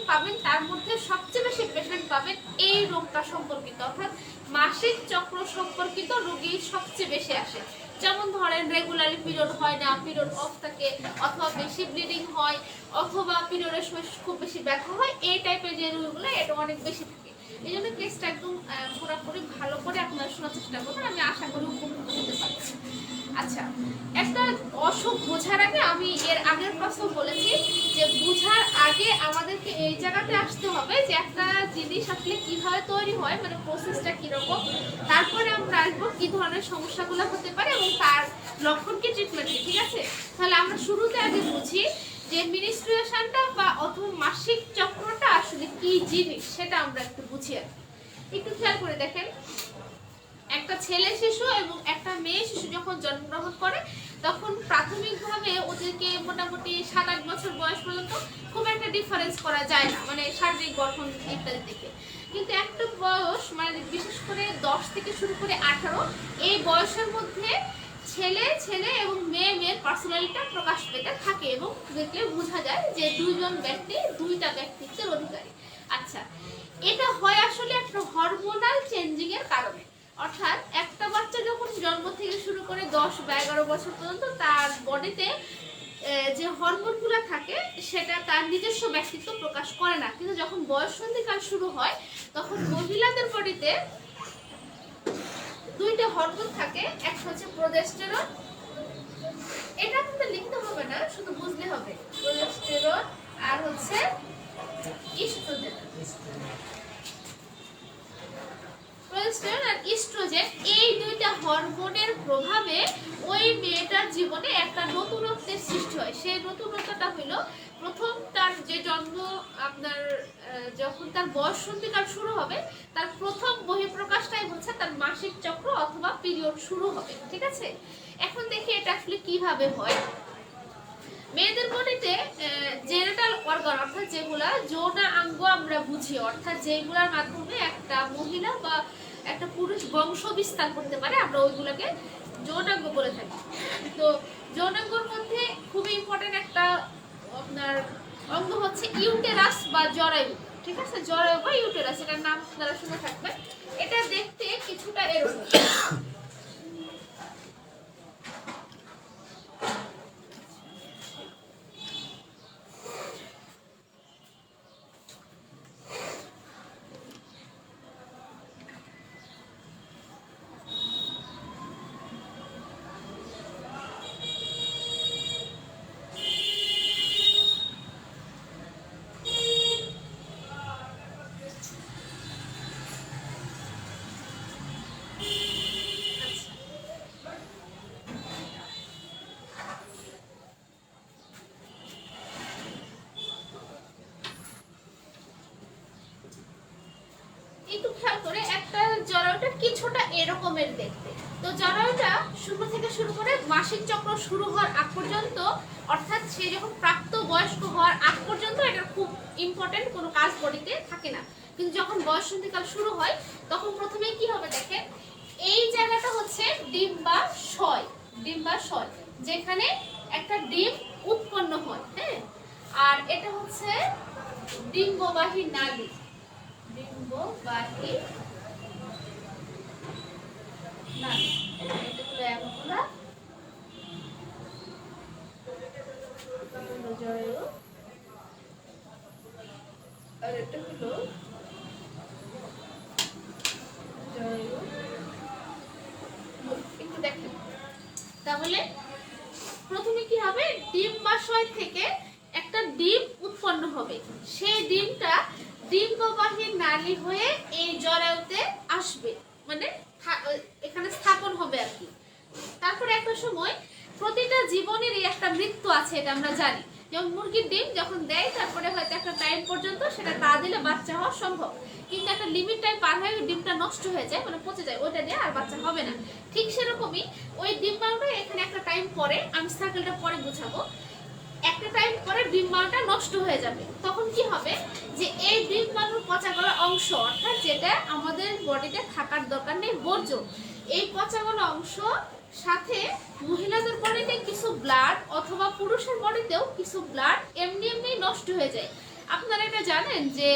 পাবেন তার মধ্যে সবচেয়ে বেশি পেশেন্ট পাবেন এই রোগটা সম্পর্কিত, অর্থাৎ মাসিক চক্র সম্পর্কিত রোগী সবচেয়ে বেশি আসে। যেমন ধরেন রেগুলারলি পিরিয়ড হয় না, পিরিয়ড অফ থাকে, অথবা বেশি ব্লিডিং হয়, অথবা পিরিয়ডের সময় খুব বেশি ব্যথা হয়, এই টাইপের যে রোগগুলো এটা অনেক বেশি থাকে। এই জন্য কেসটা একদম পুরোপুরি ভালো করে আপনারা শোনার চেষ্টা করবেন, আমি আশা করি উপকৃত হতে পারছি। আচ্ছা, একটা অসুখ বোঝার আগে আমি এর আগের প্রশ্ন বলেছি যে বোঝার আগে আমাদেরকে এই জায়গাতে আসতে হবে যে একটা জিনিস আসলে কিভাবে তৈরি হয়, মানে প্রসেসটা কিরকম, তারপরে আমরা আসবো কি ধরনের সমস্যাগুলো হতে পারে এবং তার লক্ষণ কি, ট্রিটমেন্ট কি। ঠিক আছে, তাহলে আমরা শুরুতে আগে বুঝি যে মেনস্ট্রুয়েশনটা বা অথবা মাসিক চক্রটা আসলে কি জিনিস, সেটা আমরা একটু বুঝি। একটু খেয়াল করে দেখেন, একটা ছেলে শিশু এবং একটা মেয়ে শিশু যখন জন্মগ্রহণ করে তখন প্রাথমিকভাবে ওদেরকে মোটামুটি 7-8 বছর বয়স পর্যন্ত খুব একটা ডিফারেন্স করা যায় না, মানে শারীরিক গঠন ইত্যাদি থেকে। কিন্তু একটা বয়স, মানে বিশেষ করে 10 থেকে শুরু করে 18, এই বয়সের মধ্যে ছেলে ছেলে এবং মেয়ে মেয়ের পার্সোনালিটিটা প্রকাশ পেতে থাকে এবং দেখলে বোঝা যায় যে দুইজন ব্যক্তি দুইটা ব্যক্তিত্বের অধিকারী। আচ্ছা, এটা হয় আসলে একটা হরমোনাল চেঞ্জিং এর কারণে। অর্থাৎ একটা বাচ্চা যখন জন্ম থেকে শুরু করে 10 বা 11 বছর পর্যন্ত তার বডিতে যে হরমোনগুলো থাকে সেটা তার নিজস্ব ব্যক্তিত্ব প্রকাশ করে না, কিন্তু যখন বয়ঃসন্ধিকাল শুরু হয় তখন মহিলাদের বডিতে দুইটা হরমোন থাকে, একটা হচ্ছে প্রোজেস্টেরন, এটা কিন্তু লিখতে হবে না, শুধু বুঝলে হবে, প্রোজেস্টেরন আর হচ্ছে ইস্ট্রোজেন। প্রোজেস্টেরন আর ইস্ট্রোজেন, এই দুইটা হরমোনের প্রভাবে ওই মেয়েটার জীবনে একটা নতুনত্বের সৃষ্টি হয়। সেই নতুনত্বটা হলো প্রথম তার যে জন্ম, আপনার যখন তার বয়ঃসন্ধিকাল শুরু হবে তার প্রথম বহিঃপ্রকাশটাই হচ্ছে তার মাসিক চক্র অথবা পিরিয়ড শুরু হবে। ঠিক আছে, এখন দেখি এটা আসলে কিভাবে হয়। মেয়েদের বডিতে জেনিটাল অর্গান, অর্থাৎ যেগুলা যৌনাঙ্গ আমরা বুঝি, অর্থাৎ যেগুলোর মাধ্যমে একটা মহিলা বা একটা পুরুষ বংশ বিস্তার করতে পারে, আমরা ওইগুলোকে যৌনাঙ্গ বলে থাকি। তো যৌনাঙ্গর মধ্যে খুবই ইম্পর্টেন্ট একটা আপনার অঙ্গ হচ্ছে ইউটেরাস বা জরায়ু। ঠিক আছে, জরায়ু বা ইউটেরাস, এটার নাম আপনারা শুনে থাকবেন। এটা দেখতে কিছুটা এরকম। একটু খেয়াল করে, একটা জরায়ুটা কিছুটা এরকমের দেখতে। তো জরায়ুটা শুরু থেকে শুরু করে মাসিক চক্র শুরু হওয়ার আগ পর্যন্ত, অর্থাৎ সে যখন প্রাপ্ত বয়স্ক হওয়ার আগ পর্যন্ত এটার খুব ইম্পর্টেন্ট কোনো কাজ বডিতে থাকে না, কিন্তু যখন বয়ঃসন্ধিকাল শুরু হয় তখন প্রথমে কি হবে দেখেন, এই জায়গাটা হচ্ছে ডিম্বাশয়। ডিম্বাশয় যেখানে একটা ডিম উৎপন্ন হয়, হ্যাঁ, আর এটা হচ্ছে ডিম্ববাহী নালী। ডিম্ববাহী নালী, এটা হলো অ্যামপুলা, জরায়ু, আর এটা হলো জরায়ু। একটু দেখেন, তাহলে প্রথমে কি হবে, ডিম্বাশয় থেকে একটা ডিম উৎপন্ন হবে, সেই ডিমটা ডিম্ববাহী নালী হয়ে এই জরায়ুতে আসবে, মানে এখানে স্থাপন হবে আর কি। তারপরে একটা সময়, প্রতিটা জীবনেরই একটা মৃত্যু আছে, এটা আমরা জানি। যেমন মুরগির ডিম যখন দেয় তারপরে হয়তো একটা টাইম পর্যন্ত সেটা না দিলে বাচ্চা হওয়া সম্ভব, কিন্তু একটা লিমিট টাইম পার হয়ে ডিমটা নষ্ট হয়ে যায়, মানে পচে যায়, ওইটা দিয়ে আর বাচ্চা হবে না। ঠিক সেরকমই ওই ডিম্বাণুটা এখানে একটা টাইম পরে, আমি সার্কেলটা পরে বুঝাবো, একটা টাইম পরে ডিম্বাণুটা নষ্ট হয়ে যাবে। তখন কি হবে যে এই ডিম্বাণুর পচা গলা অংশ, অর্থাৎ যেটা আমাদের বডিতে থাকার দরকার নেই, বর্জ্য, এই পচা গলা অংশ সাথে মহিলাদের বডিতে কিছু ব্লাড অথবা পুরুষের বডিতেও কিছু ব্লাড এমনি এমনি নষ্ট হয়ে যায়। আপনারা এটা জানেন যে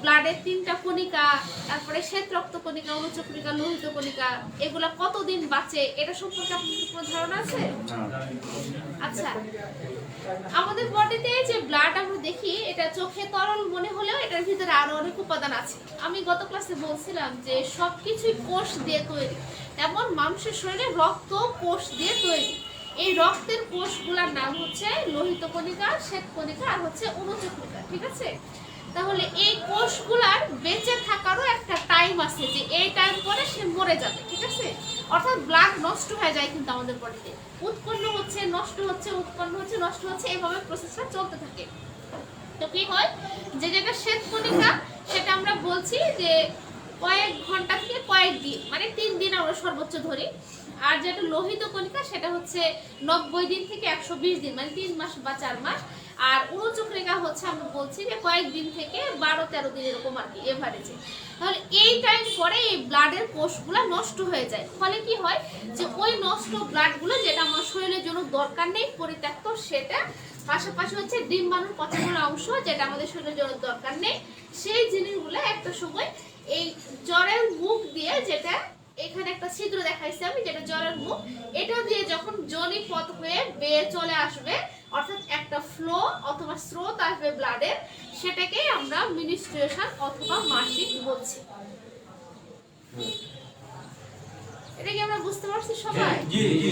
ব্লাডের 3টা কণিকা, তারপরে শ্বেত রক্ত কণিকা, অনুচক্রিকা, লোহিত কণিকা, এগুলা কতদিন বাঁচে এটা সম্পর্কে আপনাদের কোনো ধারণা আছে? আচ্ছা, আমাদের বডিতে যে ব্লাড আমরা দেখি এটা চোখে তরল মনে হলেও এটার ভিতরে আরো অনেক উপাদান আছে। আমি গত ক্লাসে বলছিলাম যে সবকিছুই কোষ দিয়ে তৈরি, তেমন মানুষের শরীরে রক্ত কোষ দিয়ে তৈরি। এই রক্তের কোষগুলোর নাম হচ্ছে লোহিত কণিকা, শ্বেত কণিকা আর হচ্ছে অনুচক্রিকা, ঠিক আছে? তাহলে এই কোষগুলার বেঁচে থাকারও একটা টাইম আছে, যে এই টাইম পরে সে মরে যাবে, ঠিক আছে? অর্থাৎ ব্লাড নষ্ট হয়ে যায় কিন্তু আমাদের বডিতে, উৎপন্ন হচ্ছে, নষ্ট হচ্ছে, উৎপন্ন হচ্ছে, নষ্ট হচ্ছে, এইভাবে প্রসেসটা চলতে থাকে। তো কি হয়, যে যেটা শ্বেত কণিকা সেটা আমরা বলছি যে কয়েক ঘন্টা থেকে কয়েকদিন, মানে 3 দিন আমরা সর্বোচ্চ ধরি। আর যেটা লোহিত কণিকা সেটা হচ্ছে 90 দিন থেকে 120 দিন, মানে 3 মাস বা 4 মাস। আর অনুচক্রিকা হচ্ছে আমরা বলছি যে কয়েকদিন থেকে 12-13 দিন এরকম আর কি, এভারেজে। তাহলে এই টাইম পরে এই ব্লাডের কোষগুলো নষ্ট হয়ে যায়। ফলে কি হয়, যে ওই নষ্ট ব্লাডগুলো যেটা আমার শরীরের জন্য দরকার নেই, পরিত্যক্ত, সেটা পাশাপাশি হচ্ছে ডিম্বাণুর পচানোর অংশ যেটা আমাদের শরীরের জন্য দরকার নেই, সেই জিনিসগুলো একটা সময় এই জ্বরের মুখ দিয়ে, যেটা এখানে একটা ছিদ্র দেখাইছি আমি, যেটা জ্বরের মুখ, এটা দিয়ে যখন যোনি পথ হয়ে বেয়ে চলে আসবে, অর্থাৎ একটা ফ্লো অথবা স্রোত আসবে ব্লাডের, সেটাকেই আমরা মিনিস্ট্রুয়েশন অথবা মাসিক বলছি। এটা কি আমরা বুঝতে পারছি সবাই? জি জি।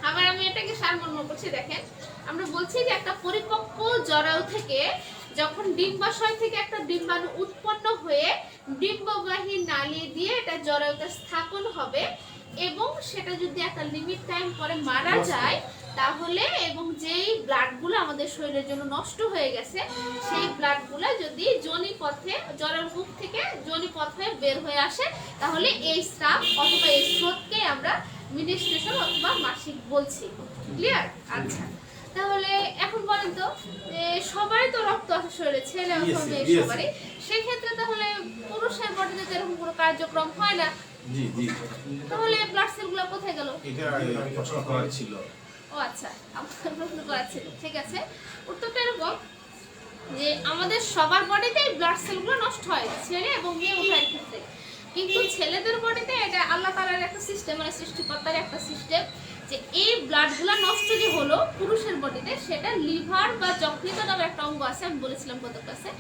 আবার আমি এটাকে সারমর্ম করছি, দেখেন আমরা বলছি যে একটা পরিপক্ক জরায়ু থেকে যখন ডিম্বাশয় থেকে একটা ডিম্বাণু উৎপন্ন হয়ে ডিম্ববাহী নালী দিয়ে এটা জরায়ুতে স্থাপন হবে, এবং সেটা যদি একটা লিমিট টাইম পরে মারা যায় তাহলে, এবং যেই ব্লাডগুলো আমাদের শরীরের জন্য নষ্ট হয়ে গেছে সেই ব্লাডগুলো যদি যোনিপথে, জরায়ুর মুখ থেকে যোনিপথে বের হয়ে আসে, তাহলে এই স্রাব অথবা এই স্রোতকে আমরা মিনিস্ট্রেশন অথবা মাসিক বলছি। ক্লিয়ার? আচ্ছা, তাহলে এখন বলেন তো সবাই তো রক্ত আছে শরীরে, ছেলে অথবা মেয়ে সবারই, সেক্ষেত্রে তাহলে পুরুষের বডিতে এরকম কোনো কার্যক্রম হয় না। জি জি। তাহলে ব্লাড সেলগুলো কোথায় গেল? এটা প্রশ্ন করা ছিল। ও আচ্ছা, আমাকে প্রশ্ন করা ছিল, ঠিক আছে। উত্তরটা এরকম যে আমাদের সবার বডিতে ব্লাড সেলগুলো নষ্ট হয়, ছেলে এবং মেয়ে উভয়ের ক্ষেত্রে। কিন্তু ছেলেদের বডিতে এটা আল্লাহ তাআলার একটা সিস্টেম, মানে সৃষ্টিকর্তার একটা সিস্টেম, যে এই ব্লাডগুলো নষ্ট যে হলো পুরুষের বডিতে, সেটা লিভার বা যকৃত নামে একটা অঙ্গ আছে, আমি বলেছিলাম গত ক্লাসে।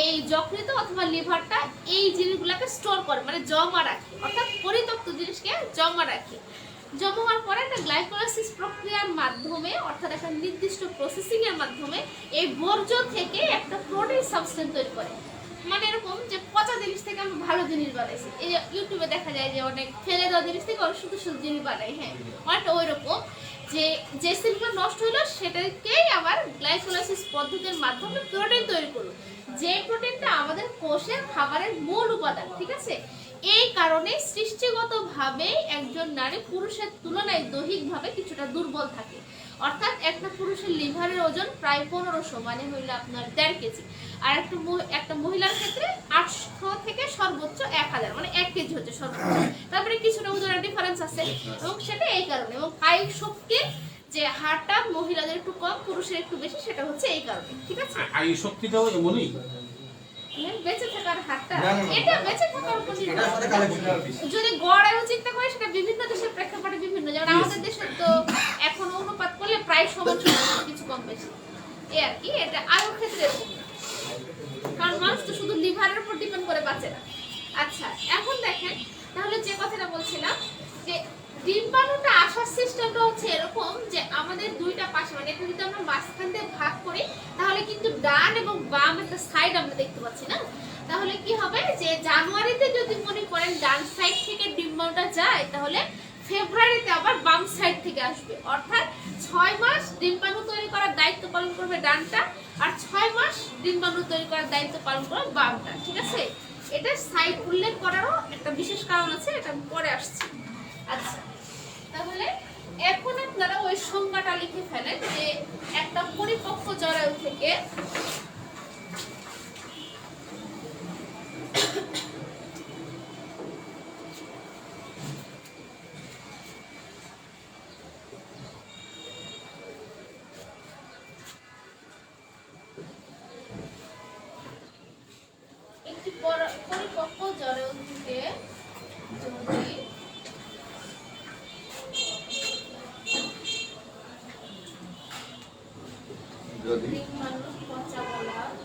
এই যকৃত অথবা লিভারটা এই জিনিসগুলোকে স্টোর করে, মানে জমা রাখে, অর্থাৎ পরিত্যক্ত জিনিসকে জমা রাখে। জমা হওয়ার পরে একটা গ্লাইকোলাইসিস প্রক্রিয়ার মাধ্যমে, অর্থাৎ একটা নির্দিষ্ট প্রসেসিং এর মাধ্যমে এই বর্জ্য থেকে একটা প্রোটিন সাবস্টেন্স তৈরি করে। মানে এরকম যে পচা জিনিস থেকে আমরা ভালো জিনিস বানাইছি, এই ইউটিউবে দেখা যায় যে অনেক ফেলে দেওয়া জিনিস থেকে অনেক সুন্দর সুন্দর জিনিস বানাই, হ্যাঁ, অনেকটা ওই রকম যে সেলগুলো নষ্ট হলো সেটাকেই আবার গ্লাইকোলাইসিস পদ্ধতির মাধ্যমে প্রোটিন তৈরি করলো, যে প্রোটিনটা আমাদের কোষের খাবারের মূল উপাদান, ঠিক আছে। এই কারণে সৃষ্টিগতভাবে একজন নারী পুরুষের তুলনায় দৈহিকভাবে কিছুটা দুর্বল থাকে। অর্থাৎ একটা পুরুষের লিভারের ওজন প্রায় 1500, মানে হইল আপনার 1.5 কেজি, আর একটা মহিলার ক্ষেত্রে 800 থেকে সর্বোচ্চ 1000, মানে 1 কেজি হচ্ছে সর্বোচ্চ। তারপরে কিছুটা ওজনের ডিফারেন্স আছে, এবং সেটা এই কারণে, এবং কায়িক শক্তির যে হারটা মহিলাদের একটু কম, পুরুষের একটু বেশি, সেটা হচ্ছে এই কারণে, ঠিক আছে। কায়িক শক্তিটাও এমনই, বেঁচে থাকার হারটা, এটা বেঁচে থাকার উপর যদি গড় আয়ু চিন্তা করে, সেটা বিভিন্ন দেশের প্রেক্ষাপটে বিভিন্ন, যেমন আমাদের দেশে তো এখন অনুপাত করলে প্রায় সমান সমান, কিছু কম বেশি, এই আর কি। এটা আয়ুর ক্ষেত্রে এরকম না, কারণ মানুষ তো শুধু লিভারের উপর ডিপেন্ড করে বাঁচে না। আচ্ছা, এখন দেখেন তাহলে যে কথাটা বলছিলাম, যে ডিম্বাণুটা আসার সিস্টেমটা হচ্ছে এরকম যে আমাদের দুইটা পাশে, মানে এটা যদি আমরা মাঝখান দিয়ে ভাগ করি তাহলে কিন্তু ডান এবং বাম একটা সাইড আমরা দেখতে পাচ্ছি না। তাহলে কি হবে, যে জানুয়ারিতে যদি মনে করেন ডান সাইড থেকে ডিম্বাণুটা যায়, তাহলে ফেব্রুয়ারিতে আবার বাম সাইড থেকে আসবে। অর্থাৎ 6 মাস ডিম্বাণু তৈরি করার দায়িত্ব পালন করবে ডানটা, আর 6 মাস ডিম্বাণু তৈরি করার দায়িত্ব পালন করবে বামটা, ঠিক আছে। এটা সাইড উল্লেখ করারও একটা বিশেষ কারণ আছে, এটা আমি পরে আসছি। আচ্ছা, তাহলে এখন আপনারা ওই সংজ্ঞাটা লিখে ফেলেন যে একটা পরিপক্ক জরায়ু থেকে ডিম্বাণুর পচা গলা অংশ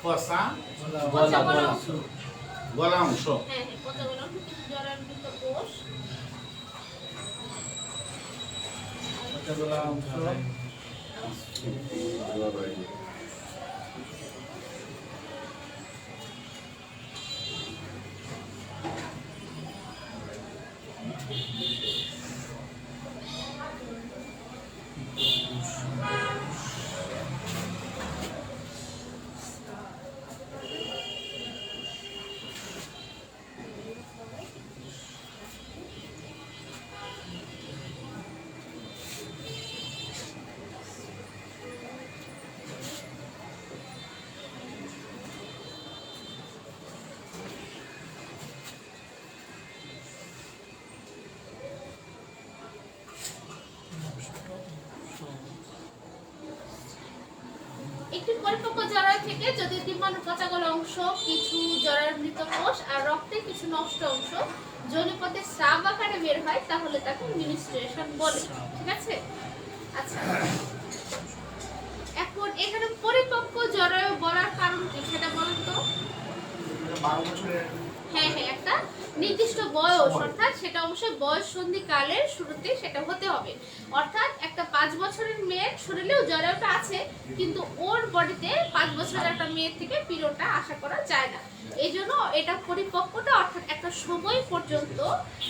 পচা পচা গলা অংশ গলা অংশ হ্যাঁ হ্যাঁ পচা গলা অংশ কিছু জরায়ুমৃত কোষ গলা অংশ একটি পরিপক্ক জরায়ু থেকে যদি ডিম্বাণুর পচা গলা অংশ, কিছু জরায়ুমৃত কোষ আর রক্তের কিছু নষ্ট অংশ যোনিপথে স্রাব আকারে বের হয় তাহলে তাকে মিনিস্ট্রেশন বলে। ঠিক আছে? আচ্ছা, এখন এখানে পরিপক্ক জরায়ু বলার কারণ কি সেটা বলুন তো। 12 বছরের হ্যাঁ হ্যাঁ, একটা নির্দিষ্ট বয়স, অর্থাৎ সেটা অবশ্যই বয়স সন্ধিকালের শুরুতে সেটা হতে হবে। অর্থাৎ একটা 5 বছরের মেয়ের শরীরেও জরায়ুটা আছে, কিন্তু ওর বডিতে 5 বছরের একটা মেয়ের থেকে পিরিয়ডটা আশা করা যায় না। এই জন্য এটা পরিপক্কতা, অর্থাৎ একটা সময় পর্যন্ত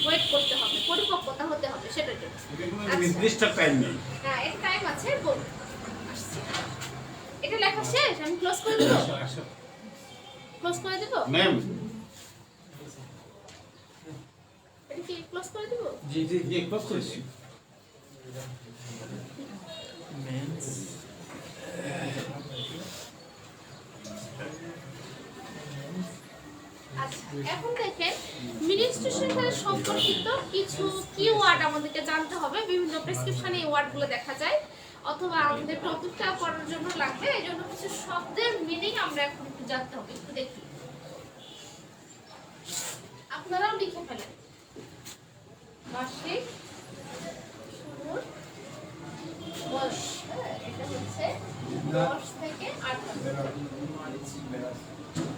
ওয়েট করতে হবে, পরিপক্কতা হতে হবে সেটার জন্য। নির্দিষ্ট টাইম নেই। হ্যাঁ, এর টাইম আছে, বলুন। আসছে। এটা লেখা শেষ, আমি ক্লোজ করে দেব। ক্লোজ করে দেব, ম্যাম এটা কি ক্লোজ করে দেব? জি জি জি ক্লোজ করেছি। মেন্স আচ্ছা, এখন দেখেন মিনিস্ট্রেশনের সাথে সম্পর্কিত কিছু কিওয়ার্ড আমাদেরকে জানতে হবে। বিভিন্ন প্রেসক্রিপশনে এই ওয়ার্ডগুলো দেখা যায়, অথবা আমাদের টপিকটা পড়ার জন্য লাগবে। এই জন্য কিছু শব্দের মিনিং আমরা এখন একটু জানতে হবে, একটু দেখি। আপনারাও লিখে ফেলেন। মাসিক শুরুর বয়স, এটা হচ্ছে 10 থেকে 18।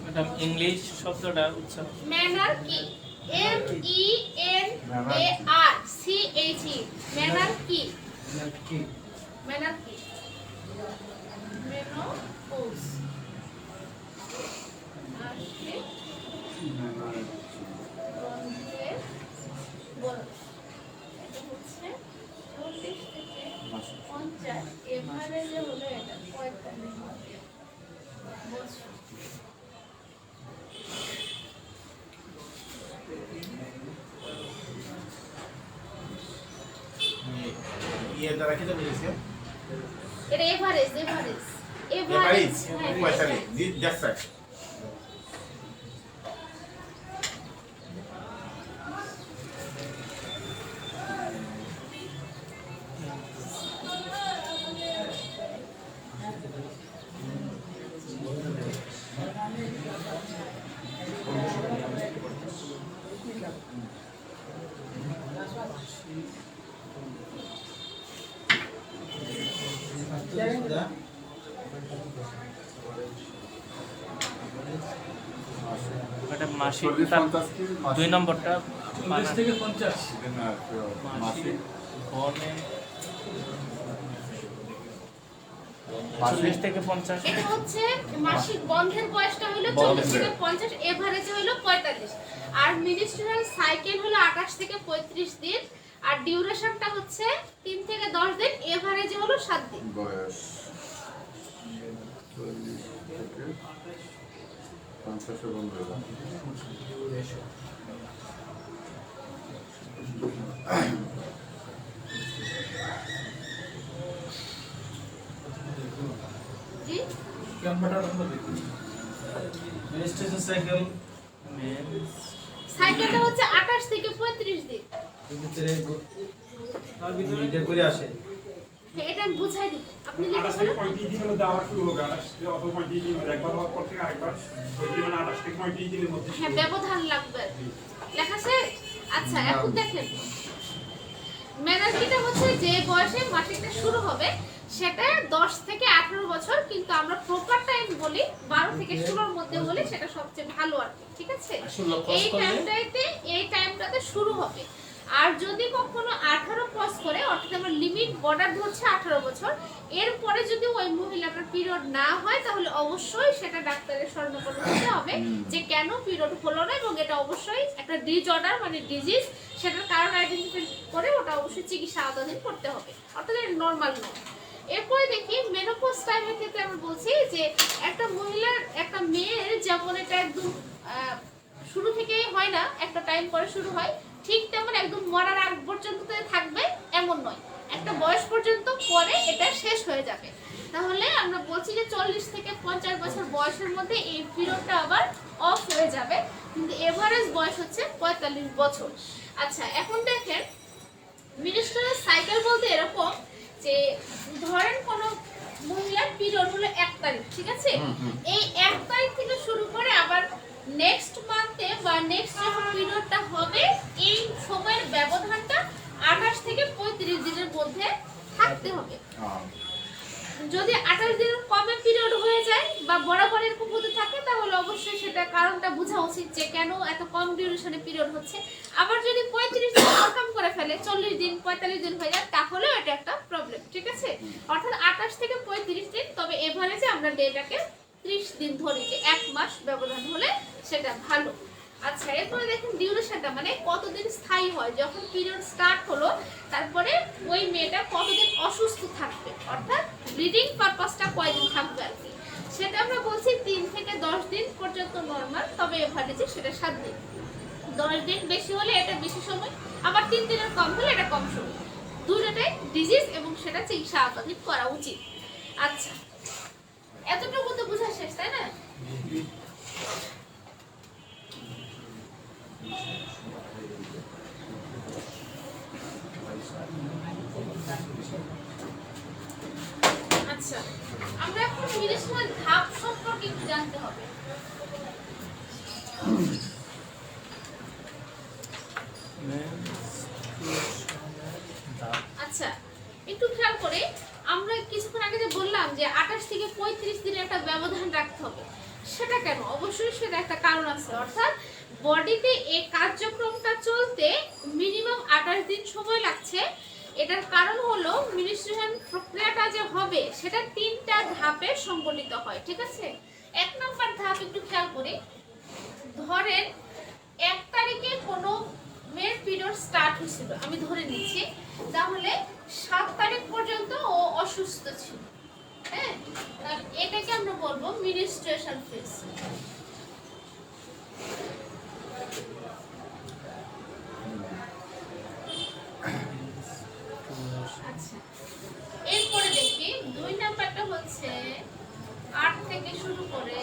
ম্যাডাম ইংলিশ শব্দটা উচ্চারণ ম্যানার কি? MENARCHE, ম্যানার কি? কি ম্যানার কি? মেনোপজ। আসলে গন্ধের বয়স, এটা হচ্ছে 40 থেকে 50, এভারেজে হলো এটা 45 বছর। ইয়ে দ্বারা কি বুঝেছে? এটা এভারেজ, এভারেজ, এভারেজ হ্যাঁ, 45 দ্যাটস রাইট। ম্যাডাম মাসিক তার 2 নম্বরটা 40 থেকে 50 মাসিক বনে 40 থেকে 50। এটা হচ্ছে মাসিক বন্ধের বয়সটা হলো 40 থেকে 50, এভারেজে হলো 45, আর মিনিস্ট্রিয়াল সাইকেল হলো 28 থেকে 35 দিন, আর ডিউরেশনটা হচ্ছে 3 থেকে 10 দিন, এভারেজে হলো 7 দিন। বয়স 40 থেকে 50 বন্ধুরা জি, ক্যাম্পাটার আমরা দেখি রেজিস্ট্রেশন সাইকেল মেন্স সাইকেলটা হচ্ছে 28 থেকে 35 দিন। এর ভিতরে তার ভিতরে এটা করে আসে এটা আমি বুঝাই দিব, আপনি আঠাশ লিখে থেকে 35 দিনের মধ্যে আবার শুরু হবে, 28 অথবা 35 দিনের মধ্যে একবার হওয়ার পর থেকে আরেকবার, ওই যে মানে 28 থেকে 35 দিনের মধ্যে শুরু হ্যাঁ হবে। ব্যবধান লাগবে আর কি। লেখা শেষ? আচ্ছা এখন দেখেন মেনার্কিটা হচ্ছে যে বয়সে মাসিকটা শুরু হবে সেটা 10 থেকে 18 বছর, কিন্তু আমরা প্রপার টাইম বলি 12 থেকে 16 মধ্যে বলি, সেটা সবচেয়ে ভালো আর কি, ঠিক আছে? 16 cross করলে? এই টাইমটাতে শুরু হবে। আর যদি কখনো 18 ক্রস করে, অর্থাৎ আমরা লিমিট বর্ডার ধরছে 18 বছর, এরপরে যদি ওই মহিলাটার পিরিয়ড না হয় তাহলে অবশ্যই সেটা ডাক্তারের শরণাপন্ন হতে হবে যে কেন পিরিয়ড হলো না, এবং এটা অবশ্যই একটা ডিসঅর্ডার মানে ডিজিজ, সেটার কারণ আইডেন্টিফাই করে ওটা অবশ্যই চিকিৎসা আওতাধীন করতে হবে, অর্থাৎ এটা নর্মাল নয়। এরপরে দেখি মেনোপজ টাইমের ক্ষেত্রে আমরা বলছি যে একটা মহিলার একটা মেয়ের যেমন এটা একদম শুরু থেকেই হয় না, একটা টাইম পরে শুরু হয়, ঠিক তেমন একদম মরার আগ পর্যন্ত থাকবে এমন নয়, একটা বয়স পর্যন্ত পরে এটা শেষ হয়ে যাবে। তাহলে আমরা বলছি যে 40 থেকে 50 বছর বয়সের মধ্যে এই পিরিয়ডটা আবার অফ হয়ে যাবে, কিন্তু এভারেজ বয়স হচ্ছে 45 বছর। আচ্ছা এখন দেখেন মিনিস্ট্রাল সাইকেল বলতে এরকম যে ধরেন কোনো মহিলার পিরিয়ড হলো 1 তারিখ, ঠিক আছে? এই 1 তারিখ থেকে শুরু করে আবার নেক্সট মান্থে বা নেক্সট যখন পিরিয়ডটা হবে এই সময়ের ব্যবধানটা 28 থেকে 35 দিনের মধ্যে থাকতে হবে। যদি 28 দিনের কমে পিরিয়ড হয়ে যায় বা বরাবর এরকম হতে থাকে তাহলে অবশ্যই সেটা কারণটা বোঝা উচিত যে কেন এত কম ডিউরেশনে পিরিয়ড হচ্ছে। আবার যদি 35 দিন ওভারকাম করে ফেলে, 40 দিন 45 দিন হয়ে যায়, তাহলে এটা একটা প্রবলেম, ঠিক আছে? অর্থাৎ 28 থেকে 35 দিন, তবে এভারেজে আমরা ডেটাকে 30 দিন ধরি যে 1 মাস ব্যবধান হলে সেটা ভালো। আচ্ছা এরপরে দেখেন ডিউরেশনটা মানে কতদিন স্থায়ী হয়, যখন পিরিয়ড স্টার্ট হলো তারপরে ওই মেয়েটা কতদিন অসুস্থ থাকবে, অর্থাৎ ব্লিডিং পারপাসটা কয়দিন থাকবে আর কি, সেটা আমরা বলছি 3 থেকে 10 দিন পর্যন্ত নরমাল, তবে এভারেজে সেটা 7 দিন। 10 দিন বেশি হলে এটা বেশি সময়, আবার 3 দিনের কম হলে এটা কম সময়, দুটোটাই ডিজিজ এবং সেটা চিকিৎসা আওতাধীন করা উচিত। আচ্ছা এতটুকু তো বোঝা শেষ, তাই না? আচ্ছা আমরা এখন মিনিস্ট্রাল ধাপ সম্পর্কে একটু জানতে হবে। আচ্ছা একটু খেয়াল করে, আমরা কিছুক্ষণ আগে যে বললাম যে 28 থেকে 35 দিনের একটা ব্যবধান রাখতে হবে, সেটা কেন? অবশ্যই সেটা একটা কারণ আছে, অর্থাৎ বডিতে এই কার্যক্রমটা চলতে মিনিমাম 28 দিন সময় লাগছে। এটার কারণ হলো মিনিস্ট্রেশন প্রক্রিয়াটা যে হবে সেটা 3টা ধাপে সংগঠিত হয়, ঠিক আছে? 1 নম্বর ধাপ একটু খেয়াল করি, ধরেন 1 তারিখে কোনো মেয়ের পিরিয়ড স্টার্ট হয়েছিল, আমি ধরে নিচ্ছি, তাহলে 7 তারিখ পর্যন্ত ও অসুস্থ ছিল, হ্যাঁ? এটাকে আমরা বলবো মিনিস্ট্রেশন ফেজ। আচ্ছা এরপরে দেখি 2 নাম্বারটা হচ্ছে 8 থেকে শুরু করে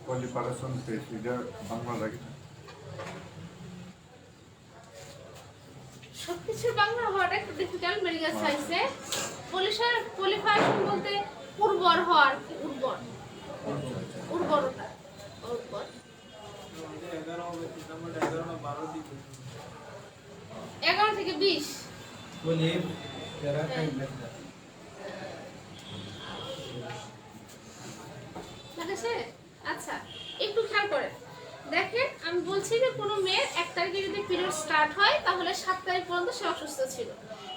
Proliferation phase, এটা বাংলা লাগে না। সবকিছুর বাংলা হওয়াটা একটু ডিফিকাল্ট মেডিকেল সায়েন্সে। পলিফারেশন বলতে উর্বর হওয়ার, উর্বরতা, উর্বর। 11 থেকে 20 বলি প্যারাটাইপ লেখা পিরিয়ড স্টার্ট হয় তাহলে 7 তারিখ পর্যন্ত সে অসুস্থ ছিল।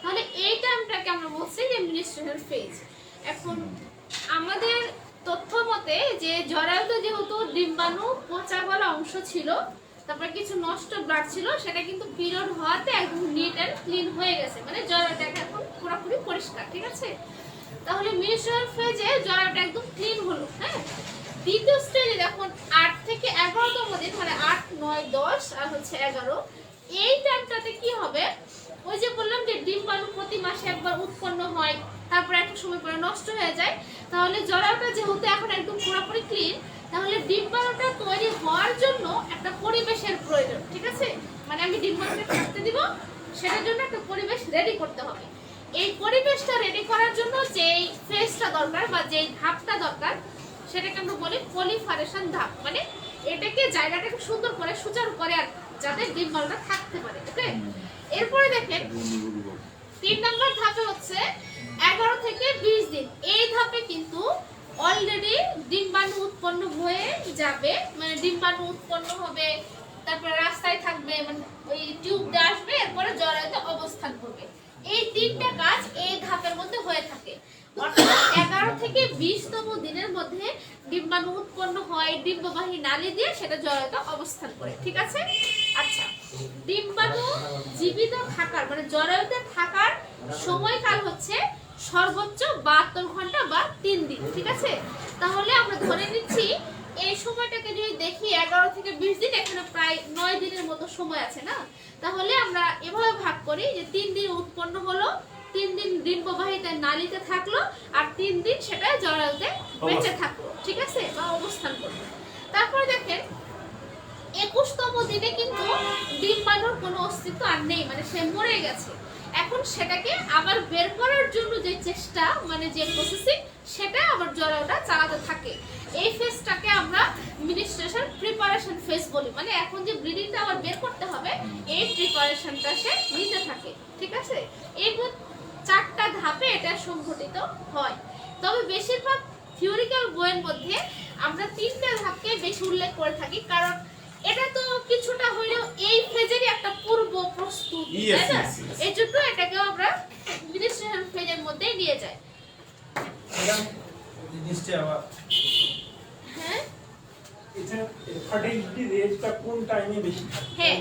তাহলে এই টাইমটাকে আমরা বলছি যে মেনস্ট্রুয়াল ফেজ। এখন আমাদের তথ্য মতে যে জরায়ুতে যেহেতু ডিম্বাণু পচা গলা অংশ ছিল, তারপরে কিছু নষ্ট ব্লাড ছিল, সেটা কিন্তু পিরিয়ড হওয়াতে একদম নিট অ্যান্ড ক্লিন হয়ে গেছে, মানে জরায়ুটা এখন পুরোপুরি পরিষ্কার, ঠিক আছে। তাহলে মেনস্ট্রুয়াল ফেজে জরায়ুটা একদম ক্লিন হলো। হ্যাঁ, দ্বিতীয় স্টেজে যখন 8 থেকে 11তম দিন, মানে 8, 9, 10 আর হচ্ছে 11, এই টাইমটাতে কি হবে, ওই যে বললাম যে ডিম্বাণু প্রতি মাসে একবার উৎপন্ন হয়, তারপর একটা সময় পরে নষ্ট হয়ে যায়। তাহলে জরায়ুটা যেহেতু এখন একদম পুরোপুরি ক্লিন, তাহলে ডিম্বাণুটা তৈরি হওয়ার জন্য একটা পরিবেশের প্রয়োজন, ঠিক আছে। মানে আমি ডিম্বাণুটা থাকতে দিব, সেটার জন্য একটা পরিবেশ রেডি করতে হবে। এই পরিবেশটা রেডি করার জন্য যেই ফেজটা দরকার বা যেই ধাপটা দরকার, সেটাকে আমরা বলি পলিফারেশন ধাপ। মানে এটাকে জায়গাটাকে সুন্দর করে সুচারু করে আর যাতে ডিম্বাণুটা থাকতে পারে, ওকে। এরপরে দেখেন 3 নম্বর ধাপে হচ্ছে 11 থেকে 20 দিন। এই ধাপে কিন্তু অলরেডি ডিম্বাণু উৎপন্ন হয়ে যাবে, মানে ডিম্বাণু উৎপন্ন হবে, তারপরে রাস্তায় থাকবে, মানে ওই টিউব দিয়ে আসবে, এরপরে জরায়ুতে অবস্থান করবে। এই 3টা কাজ এই ধাপের মধ্যে হয়ে থাকে। অর্থাৎ 11 থেকে 20তম দিনের মধ্যে ডিম্বাণু উৎপন্ন হয়, ডিম্ববাহী নালী দিয়ে সেটা জরায়ুতে অবস্থান করে, ঠিক আছে। আচ্ছা, ডিম্বাণু জীবিত থাকার মানে জরায়ুতে থাকার সময়কাল হচ্ছে সর্বোচ্চ 72 ঘন্টা বা 3 দিন, ঠিক আছে। তাহলে আমরা ধরে নিচ্ছি এই সময়টাকে যদি দেখি 11 থেকে 20 দিন, এখানে প্রায় 9 দিনের মতো সময় আছে না। তাহলে আমরা এভাবে ভাগ করি যে 3 দিন উৎপন্ন হলো, 3 দিন ডিম্ববাহিত নালীতে থাকলো, আর 3 দিন সেটা জরায়ুতে বেঁচে থাকলো, ঠিক আছে, বা অবস্থান করলো। তারপরে দেখেন 21তম দিনে কিন্তু ডিম্বাণুর কোনো অস্তিত্ব আর নেই, মানে সে মরে গেছে। এখন সেটাকে আবার বের করার জন্য যে চেষ্টা, মানে যে প্রসেসিং, সেটা আবার জরায়ুটা চালাতে থাকে। এই ফেজটাকে আমরা মিনিস্ট্রেশন প্রিপারেশন ফেজ বলি। মানে এখন যে ব্লিডিংটা আবার বের করতে হবে, এই প্রিপারেশনটা সে নিতে থাকে, ঠিক আছে। এই 4টা ধাপে এটা সংঘটিত হয়। তবে বেশিরভাগ থিওরিক্যাল বইয়ের মধ্যে আমরা 3টা ধাপকে বেশি উল্লেখ করে থাকি, কারণ এটা তো কিছুটা হইলেও এই ফেজেরই একটা পূর্ব প্রস্তুতি, তাই না? এই জন্য এটাকে আমরা মিনিস্ট্রেশন ফেজের মধ্যে নিয়ে যাই। জিনিসটা আবার হ্যাঁ, এটা ফার্টিলিটি রেটটা কোন টাইমে বেশি? হ্যাঁ,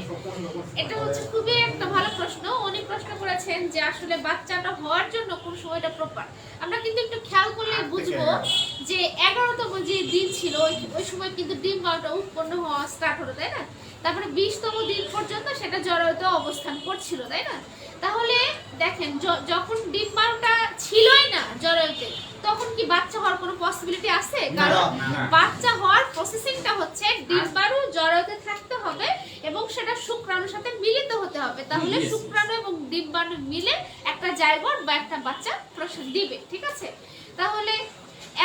এটা হচ্ছে খুবই একটা ভালো প্রশ্ন। উনি প্রশ্ন করেছেন যে আসলে বাচ্চাটা হওয়ার জন্য কোন সময়টা প্রপার। আমরা কিন্তু একটু খেয়াল করলে বুঝবো যে 11তম যে দিন ছিল ওই সময় কিন্তু ডিম্বাণুটা উৎপন্ন হওয়া স্টার্ট হলো, তাই না। তারপরে 20তম দিন পর্যন্ত সেটা জরায়ুতে অবস্থান করছিল, তাই না। তাহলে দেখেন যখন ডিম্বাণুটা ছিলই না জরায়ুতে, তখন কি বাচ্চা হওয়ার কোনো পসিবিলিটি আছে? কারণ বাচ্চা হওয়ার প্রসেসিংটা হচ্ছে ডিম্বাণু জরায়ুতে থাকতে হবে এবং সেটা শুক্রাণুর সাথে মিলিত হতে হবে। তাহলে শুক্রাণু এবং ডিম্বাণু মিলে একটা জায়গোট বা একটা বাচ্চা প্রসব দিবে, ঠিক আছে। তাহলে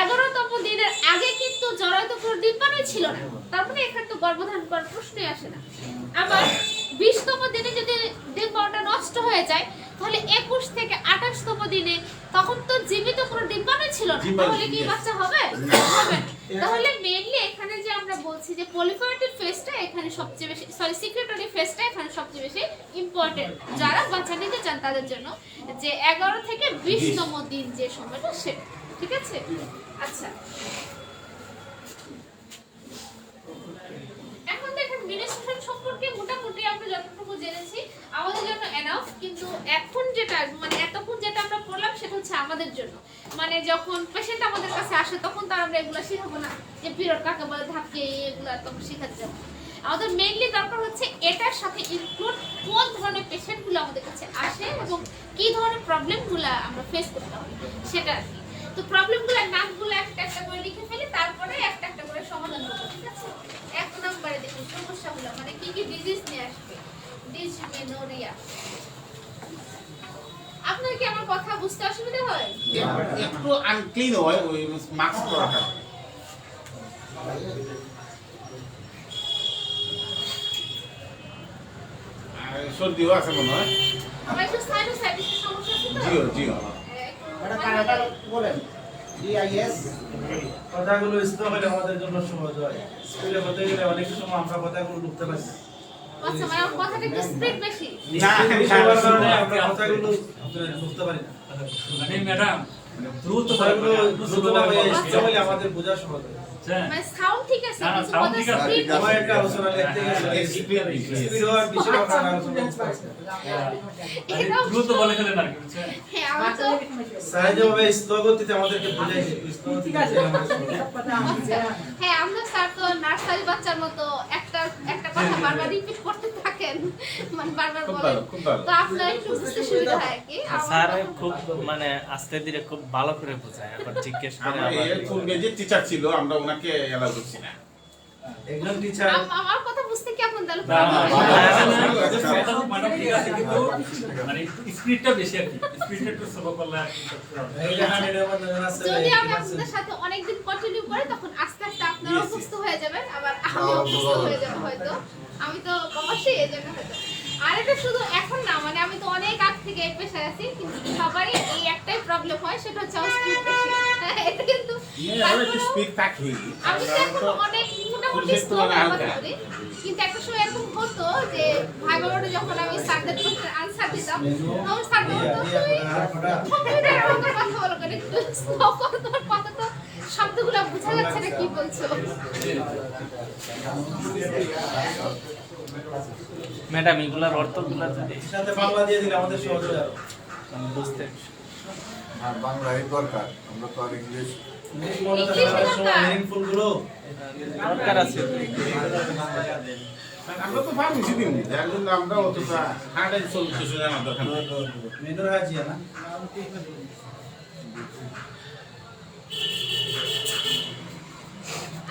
11তম দিনের আগে কিন্তু জরায়ুতে কোনো ডিম্বাণু ছিল না, তার মানে এখানে তো গর্ভধারণ করার প্রশ্নই আসে না। আবার 20তম দিনে যদি ডিম্বাণুটা নষ্ট হয়ে যায়, তাহলে 21 থেকে 28তম দিনে তখন তো জীবিত কোনো ডিম্বাণু ছিল না, তাহলে কি বাচ্চা হবে? হবে। তাহলে মেইনলি এখানে যে আমরা বলছি যে পলিফারেটিভ ফেজটা এখানে সবচেয়ে বেশি, সরি সিক্রেটরি ফেজটা এখানে সবচেয়ে বেশি ইম্পর্টেন্ট যারা বাচ্চা নিতে চান তাদের জন্য, যে 11 থেকে 20তম দিন যে সময়টা সেটা, ঠিক আছে। আচ্ছা, এখন দেখেন মিনিস্ট্রেশন সম্পর্কে মোটামুটি আমরা যতটুকু জেনেছি আমাদের জন্য এনাফ। কিন্তু এখন যেটা মানে এতক্ষণ যেটা আমরা পড়লাম সেটা হচ্ছে আমাদের জন্য, মানে যখন পেশেন্ট আমাদের কাছে আসে তখন তার আমরা এগুলো শেখাবো না, যে পিরিয়ড কাকে বলে, ধাপকে, এগুলো তখন শেখাতে যাবো। আমাদের মেইনলি দরকার হচ্ছে এটার সাথে ইনক্লুড কোন ধরনের পেশেন্টগুলো আমাদের কাছে আসে এবং কি ধরনের প্রবলেমগুলো আমরা ফেস করতে হবে সেটা আর কি। তো প্রবলেমগুলোর নামগুলো একটা একটা করে লিখে ফেলি, তারপরে একটা একটা করে সমাধান করবো, ঠিক আছে। 1 নম্বরে দেখুন সমস্যাগুলো, মানে কি কি ডিজিজ নিয়ে আসবে। ডিসমেনোরিয়া। আপনার কি আমার কথা বুঝতে অসুবিধা হয়? একটু আনক্লিন হয় ওই মাস্ক পরাটা। আর সর্দিও আছে মনে হয়। আমার একটু সাইনোসাইটিসের সমস্যা আছে তো। জিও জিও। এটা কানাডা বলেন ডিআইএস কথাগুলো স্লো হলে আমাদের জন্য সহজ হয়। স্কুলে হতে গেলে অনেক সময় আমরা কথাগুলো লিখতে পারি। আচ্ছা মানে আমার কথাটা একটু স্পিড বেশি। না, সবার কারণে আমরা কথাগুলো আপনারা বুঝতে পারি না। মানে ম্যাডাম দ্রুত কথাগুলো দ্রুতভাবে আসতে হলে আমাদের বোঝা সহজ হয়। মানে সাউন্ড ঠিক আছে না, না, কিন্তু sound কথা ঠিক আছে। স্পিড আমার একটা আলোচনা লিখতে গেলে স্পিড হওয়ার বিষয়ে আমরা আলোচনা করতে পারছি। দ্রুত বলে ফেলেন আর কি বুঝছেন? হ্যাঁ আমার তো সহজভাবে স্থগতিতে আমাদেরকে বুঝাইছে স্থগতিতে হ্যাঁ আমরা স্যার তো নার্সারি বাচ্চার মতো একটা একটা কথা বারবার রিপিট করতে থাকেন মানে বারবার খুব বলেন ভালো, খুব ভালো। তো আপনার একটু বুঝতে সুবিধা হয় আর কি আমার স্যার তখন- খুব মানে আস্তে ধীরে খুব ভালো করে বোঝায়, আবার জিজ্ঞেস করে আমরা আবার এর পূর্বে যে টিচার ছিল আমরা ওনাকে এলাও করছি না। একজন টিচার আমার কথা বুঝতে কি এখন তাহলে না, না, problem হয়? ম্যাডাম ঠিক আছে কিন্তু মানে স্পিডটা বেশি আর কি, স্পিডটা একটু স্লো করলে আর কি এই জায়গা এর মধ্যে আছে যদি আমি আপনাদের সাথে অনেকদিন কন্টিনিউ করি তখন আস্তে আস্তে আপনারা অভ্যস্ত হয়ে যাবেন আবার আমি অভ্যস্ত হয়ে যাব হয়তো আমি তো অবশ্যই এই জন্য হয়তো আর এটা শুধু এখন না মানে আমি তো অনেক আগ থেকে এই পেশায় আছি কিন্তু সবারই এই একটাই প্রবলেম হয় সেটা হচ্ছে আমার স্পিড বেশি এটা কিন্তু আর একটু তারপরেও স্পিড থাকি। আমি তো এখন অনেক মোটামুটি পুলিশের স্লো তুলনায় ব্যবহার হালকা। করি কিন্তু একটা সময় এরকম হতো যে ভাই বোর্ডে যখন আমি স্যারদের প্রশ্নের আনসার দিতাম তখন স্যার বলতো কম্পিউটার আমাকে কথা বলো কেন একটু স্লো করো তোমার কথা তো শব্দগুলো বোঝা যাচ্ছে না কি বলছো ম্যাডাম এগুলার অর্থগুলো যদি সাথে বাংলা দিয়ে দিলে আমাদের সহজ হয়ে যাবে। আমি বুঝতে হ্যাঁ বাংলায় দরকার, আমরা তো আর ইংলিশ মনে থাকে আমাদের সময় মিনিংফুল গুলো দরকার আছে। আমরা তো ভাবি সেদিন যার জন্য আমরা অতটা হার্ড অ্যান্ড সোল কিছু জানার দরকার নেই। মেনুর হাজিয়া না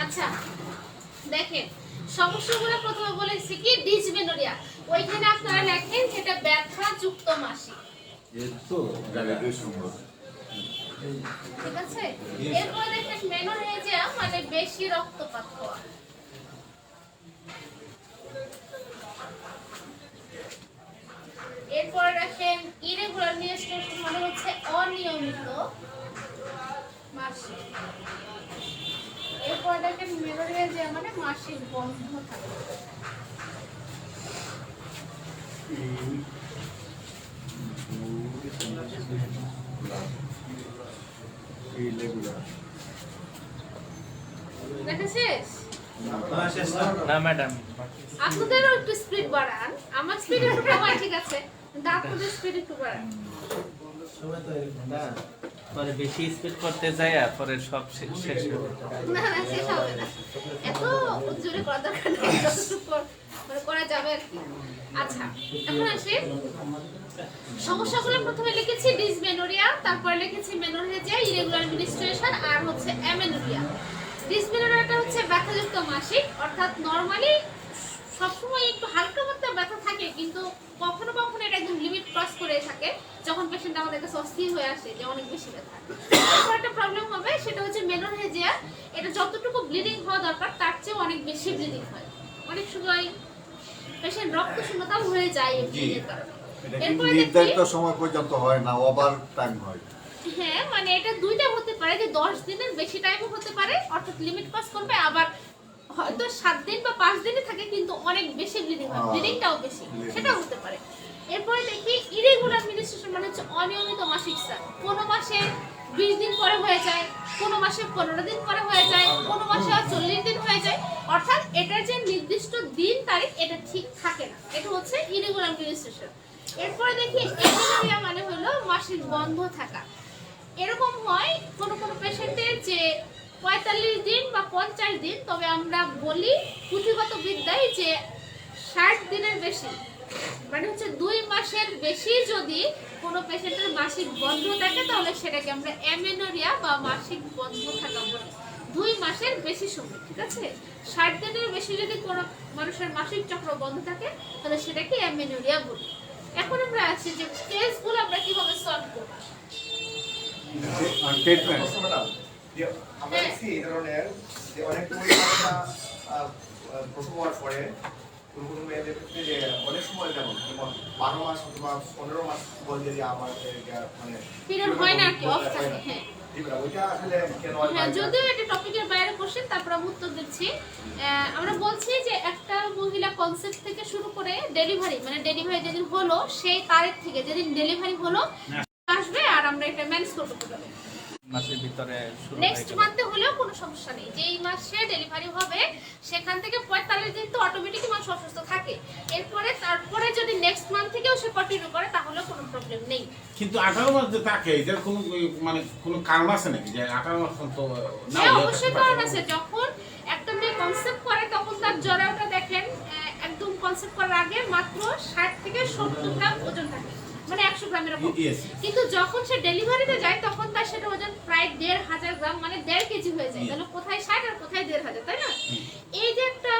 আচ্ছা দেখেন সমস্যাগুলো প্রথমে বলেছি কি ডিসমেনোরিয়া ওইখানে আপনারা লেখেন সেটা ব্যথা যুক্ত মাসিক এর তো গাড়িতে সুন্দর। ঠিক আছে এরপরে দেখেন মেনোরেজিয়া মানে বেশি রক্তপাত হওয়া এরপরে দেখেন ইরেগুলার মেনস্ট্রুয়েশন মানে হচ্ছে অনিয়মিত মাসিক এরপরে দেখেন মেনোরেজিয়া মানে মাসিক বন্ধ থাকে ইরেগুলার দেখা শেষ না শেষ না না ম্যাডাম আপনাদেরও একটু স্পিড বাড়ান আমার স্পিড একটু কমান ঠিক আছে কিন্তু আপনাদের স্পিড একটু বাড়ান সবাই তো এরকম না পরে বেশি স্পিড করতে যাই আর পরে সব শেষ হয়ে যায়। না না শেষ হবে না এত জোরে করা দরকার নেই যতটুকু মানে করা যাবে আর কি আচ্ছা এখন আসি সমস্যাগুলো প্রথমে লিখেছি ডিসমেনোরিয়া তারপরে লিখেছি মেনোরেজিয়া ইরেগুলার মেনস্ট্রুয়েশন আর হচ্ছে অ্যামেনোরিয়া ডিসমেনোরিয়াটা হচ্ছে ব্যথাযুক্ত মাসিক অর্থাৎ নরমালি সবসময় একটু হালকা মাত্রা ব্যথা থাকে কিন্তু কখনো কখনো এটা একদম লিমিট ক্রস করে থাকে যখন পেশেন্ট আমাদের কাছে অস্থির হয়ে আসে যে অনেক বেশি ব্যথা তারপর একটা প্রবলেম হবে সেটা হচ্ছে মেনোরেজিয়া এটা যতটুকু ব্লিডিং হওয়া দরকার তার চেয়ে অনেক বেশি ব্লিডিং হয় অনেক সময় পেশেন্ট রক্ত শূন্যতাও হয়ে যায় এই ব্লিডিংয়ের কারণে এটা কিন্তু এরপরে নির্ধারিত দেখছি সময় পর্যন্ত হয় না, ওভার টাইম হয়। হ্যাঁ মানে এটা দুইটা হতে পারে যে 10 দিনের বেশি টাইমও হতে পারে অর্থাৎ লিমিট ক্রস করবে আবার হয়তো 7 দিন বা 5 দিনে থাকে কিন্তু অনেক বেশি ব্লিডিং হয় ব্লিডিংটাও বেশি সেটাও হতে পারে এরপরে দেখি ইরেগুলার মেনস্ট্রুয়েশন মানে হচ্ছে অনিয়মিত মাসিক স্রাব কোনো মাসে 20 দিন পরে হয়ে যায় কোনো মাসে 15 দিন পরে হয়ে যায় কোনো মাসে 40 দিন হয়ে যায় অর্থাৎ এটার যে নির্দিষ্ট দিন তারিখ এটা ঠিক থাকে না এটা হচ্ছে ইরেগুলার মেনস্ট্রুয়েশন এরপরে দেখি অ্যামেনোরিয়া মানে হলো মাসিক বন্ধ থাকা এরকম হয় কোন কোন পেশেন্টের যে 45 দিন বা 50 দিন তবে আমরা বলি পুঁথিগত বিদ্যায় যে 60 দিনের বেশি মানে হচ্ছে 2 মাসের বেশি যদি কোনো পেশেন্টের মাসিক বন্ধ থাকে তাহলে সেটাকে আমরা অ্যামেনোরিয়া বা মাসিক বন্ধ থাকা বলি 2 মাসের বেশি সময় ঠিক আছে 60 দিনের বেশি যদি কোনো মানুষের মাসিক চক্র বন্ধ থাকে তাহলে সেটাকে অ্যামেনোরিয়া বলি এখন আমরা আছি যে কেসগুলো আমরা কিভাবে সলভ করব ট্রিটমেন্ট আমরা দেখছি এই ধরনের যে অনেক পরিমাণটা প্রথম হওয়ার পরে কোনো কোনো মেয়েদের ক্ষেত্রে যে অনেক সময় যেমন 12 মাস অথবা 15 মাস বলতে যে আমার মানে পিরিয়ড হয় না আর কি অফ থাকে হ্যাঁ ওইটা আসলে কেন হয় হ্যাঁ যদিও এটা টপিকের বাইরে কোশ্চেন কোশ্চেন, তারপর আমি উত্তর দিচ্ছি। আমরা বলছি যে একটা মহিলা কনসেপ্ট থেকে শুরু করে ডেলিভারি, মানে ডেলিভারি যেদিন হলো সেই তারিখ থেকে যেদিন ডেলিভারি হলো আসবে, আর আমরা এটা ম্যানেজ করবো কিভাবে। মাসের ভিতরে শুরু নেক্সট মান্থে হলেও কোনো সমস্যা নেই, যেই মাসে ডেলিভারি হবে সেখান থেকে 45 দিন তো অটোমেটিকই মানুষ অসুস্থ থাকে, এরপরে তারপরে যদি নেক্সট মান্থ থেকেও সে কন্টিনিউ করে তাহলেও কোনো প্রবলেম নেই। কিন্তু 18 মাস যে থাকে এটার কোনো মানে কোনো কারণ আছে নাকি যে 18 মাস তো না হ্যাঁ, হলে অবশ্যই কারণ আছে। যখন একটা মেয়ে কনসেপ্ট করে তখন তার জরায়ুটা দেখেন একদম কনসেপ্ট করার আগে মাত্র 60 থেকে 70 গ্রাম ওজন থাকে, মানে 100 গ্রামের এরকম। Yes. কিন্তু যখন সে ডেলিভারিতে যায় তখন তার সেটা ওজন প্রায় 1500 গ্রাম, মানে 1.5 কেজি হয়ে যায়। তাহলে কোথায় 60 আর কোথায় 1500, তাই না? এই যে একটা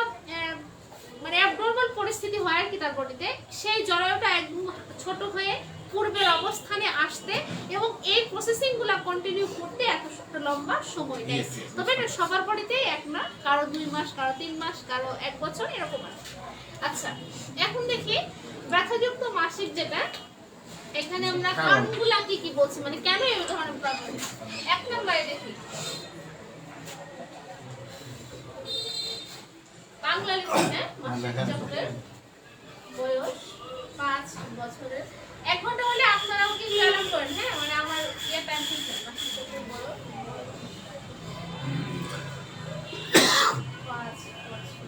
মানে অ্যাবনর্মাল পরিস্থিতি হয় আর কি তার বডিতে, সেই জরায়ুটা একদম ছোট হয়ে পূর্বের অবস্থানে আসতে এবং এই প্রসেসিং গুলা কন্টিনিউ করতে এত লম্বা সময় নেয়। Yes, yes. তবে এটা সবার বডিতেই এক না, কারো 2 মাস, কারো 3 মাস, কারো 1 বছর, এরকম আছে। আচ্ছা, এখন দেখি ব্যথাযুক্ত মাসিক যেটা, এখানে আমরা কারণগুলা কি কি বলছি, মানে কেন এই ধরনের প্রবলেম। 1 নম্বরে দেখি বাংলা লিখুন, মাসিক চক্রের বয়স 5 বছরের। 1 ঘন্টা হলে আপনারা আমাকে অ্যালার্ম করেন, হ্যাঁ, মানে আমার টাইম ঠিক আছে। মাসিক চক্রের বয়স 5 বছরের।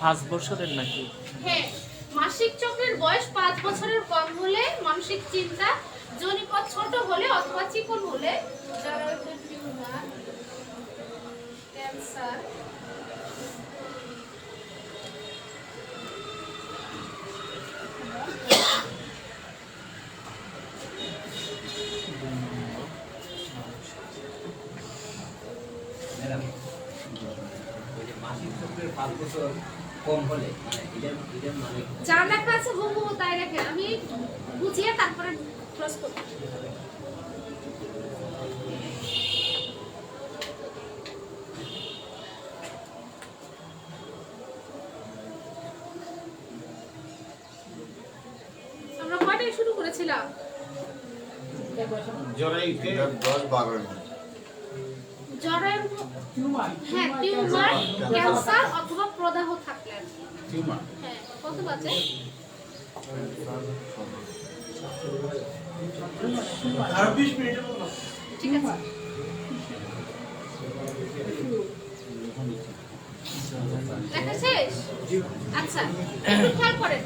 পাঁচ বছরের নাকি? হ্যাঁ, মাসিক চক্রের বয়স 5 বছরের কম হলে, মানসিক চিন্তা, যোনিপথ ছোট হলে অথবা চিকন হলে, জরায়ুতে টিউমার, ক্যান্সার, ম্যাডাম, ওই যে মাসিক চক্রের 5 বছর কম হলে মানে এটার মানে যা লেখা আছে হুবহু তাই রেখে আমি বুঝিয়ে তারপরে ক্লোজ করব। আমরা কয়টায় শুরু করেছিলাম? জরাইতে 10-12 জরায়ু, হ্যাঁ, টিউমার, ক্যান্সার অথবা প্রদাহ থাকলে আর কি। টিউমার। হ্যাঁ, কত বাজে? আর 20 মিনিটের মতো। ঠিক আছে। লেখা শেষ? আচ্ছা, একটু খেয়াল করেন।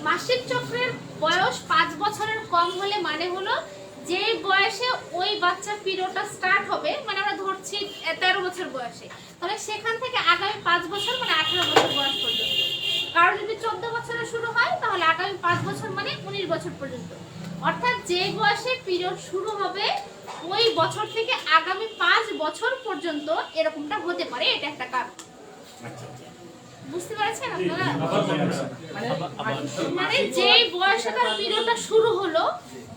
মাসিক চক্রের বয়স 5 বছরের কম হলে মানে হলো যে বয়সে ওই বাচ্চা পিরিয়ডটা স্টার্ট হবে, মানে আমরা ধরছি 13 বছর বয়সে, তাহলে সেখান থেকে আগামী 5 বছর মানে 18 বছর বয়স পর্যন্ত। কারণ যদি 14 বছরে শুরু হয় তাহলে আগামী 5 বছর মানে 19 বছর পর্যন্ত। অর্থাৎ যে বয়সে পিরিয়ড শুরু হবে ওই বছর থেকে আগামী 5 বছর পর্যন্ত এরকমটা হতে পারে, এটা একটা কারণ। বুঝতে পারছেন আপনারা? মানে যে বয়সে তার পিরিয়ডটা শুরু হলো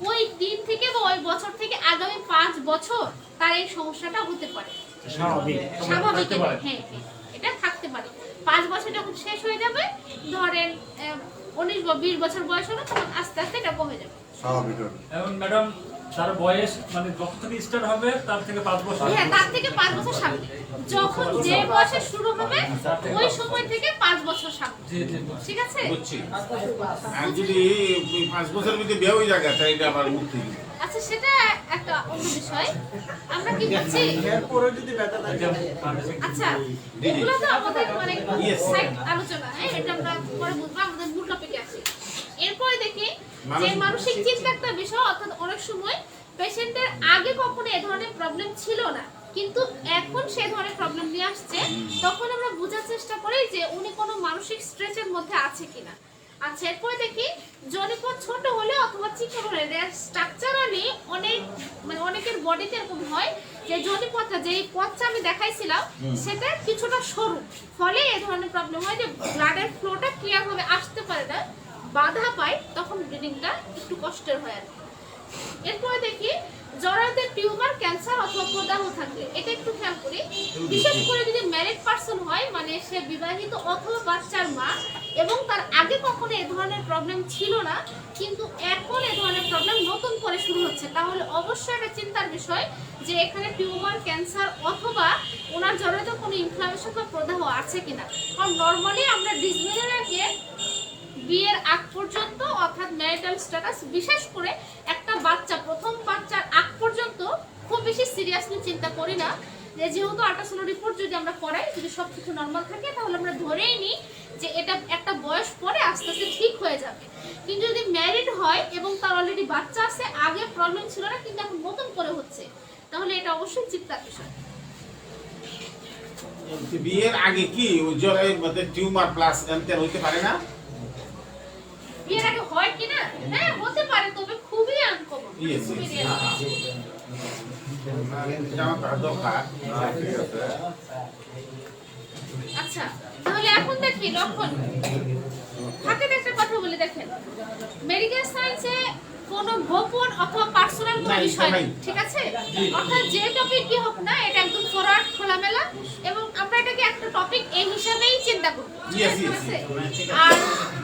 ওই দিন থেকে বা ওই বছর থেকে আগামী 5 বছর তার এই সমস্যাটা হতে পারে। স্বাভাবিক, হ্যাঁ হ্যাঁ, এটা থাকতে পারে। 5 বছর যখন শেষ হয়ে যাবে, ধরেন 19 বা 20 বছর বয়স হলো, তখন আস্তে আস্তে এটা কমে যাবে। স্বাভাবিক। এখন ম্যাডাম তার বয়স মানে যখন থেকে স্টার্ট হবে তার থেকে 5 বছর, হ্যাঁ, তার থেকে 5 বছর সামনে। যখন যে বয়সে শুরু হবে ওই সময় থেকে 5 বছর সামনে। ঠিক আছে? বুঝছি। আর যদি 5 বছর মধ্যে বিয়ে হয়ে যায় তাহলে এটা আবার মুক্তি। আচ্ছা, সেটা একটা অন্য বিষয়। আমরা কি বলছি? এরপরে যদি ব্যথা থাকে আচ্ছা, এগুলো তো আমাদের মানে Yes. সাইড আলোচনা, হ্যাঁ, এটা আমরা পরে বুঝবো, আমাদের মূল টপিকে আসি। এরপরে দেখি যে মানসিক চিন্তা একটা বিষয়, অর্থাৎ অনেক সময় পেশেন্টের আগে কখনো এই ধরনের প্রবলেম ছিল না, কিন্তু এখন সেই ধরনের প্রবলেম নিয়ে আসছে, তখন আমরা বোঝার চেষ্টা করি যে উনি কোনো মানসিক স্ট্রেসের মধ্যে আছে কিনা। আচ্ছা, এরপরে দেখি জনিপথ ছোট হলে অথবা চিকন হলে স্ট্রাকচারালি অনেকের বডিতে এরকম হয় যে জনিপথটা যে পথটা আমি দেখাইছিলাম সেটা কিছুটা সরু, ফলে এই ধরনের প্রবলেম হয় যে ব্লাডের ফ্লোটা ক্লিয়ার ভাবে আসতে পারে না, বাধা পায়, তখন ব্লিডিংটা একটু কষ্টের হয় আর কি। এরপরে দেখি জরায়ুতে টিউমার, ক্যান্সার অথবা প্রদাহ থাকলে, এটা একটু খেয়াল করি। বিশেষ করে যদি ম্যারিড পারসন হয়, মানে সে বিবাহিত অথবা বাচ্চার মা এবং তার আগে কখনো এই ধরনের প্রবলেম ছিল না, কিন্তু এখন এই ধরনের প্রবলেম নতুন করে শুরু হচ্ছে, তাহলে অবশ্যই একটা চিন্তার বিষয় যে এখানে টিউমার, ক্যান্সার অথবা ওনার জরায়ুতে কোনো ইনফ্লামেশন বা প্রদাহ আছে কিনা। কারণ নর্মালি আমরা ডিসমেলের আগে বিয়ের আগ পর্যন্ত অর্থাৎ ম্যারিটাল স্ট্যাটাস, বিশেষ করে একটা বাচ্চা প্রথম বাচ্চার আগ পর্যন্ত খুব বেশি সিরিয়াসলি চিন্তা করি না, যে যেহেতু আল্ট্রাসাউন্ড রিপোর্ট যদি আমরা করাই, যদি সব কিছু নর্মাল থাকে তাহলে আমরা ধরেই নিই যে এটা একটা বয়স পরে আস্তে আস্তে ঠিক হয়ে যাবে। কিন্তু যদি ম্যারিড হয় এবং তার অলরেডি বাচ্চা আছে, আগে প্রবলেম ছিল না কিন্তু এখন নতুন করে হচ্ছে, তাহলে এটা অবশ্যই চিন্তার বিষয়। বিয়ের আগে কি ওই জরায়ুর মধ্যে টিউমার প্লাস এমতেন হইতে পারে না? বিয়ের আগে হয় কিনা? হ্যাঁ, হতে পারে, তবে খুবই আনকমন। Yes, খুবই yes. rare। এটা আমার দরকার। ঠিক আছে। আচ্ছা, তাহলে এখন দেখি লক্ষণ। থাকেন একটা কথা বলে দেখেন, মেডিকেল সায়েন্সে কোনো গোপন অথবা পার্সোনাল কোনো নাই, বিষয় নেই, নাই। ঠিক আছে? অর্থাৎ যে টপিক কি হোক না, এটা একদম ফরওয়ার্ড, খোলামেলা, এবং আমরা এটাকে একটা টপিক এই হিসাবেই চিন্তা করব। Yes, ঠিক yes, আছে? yes. আর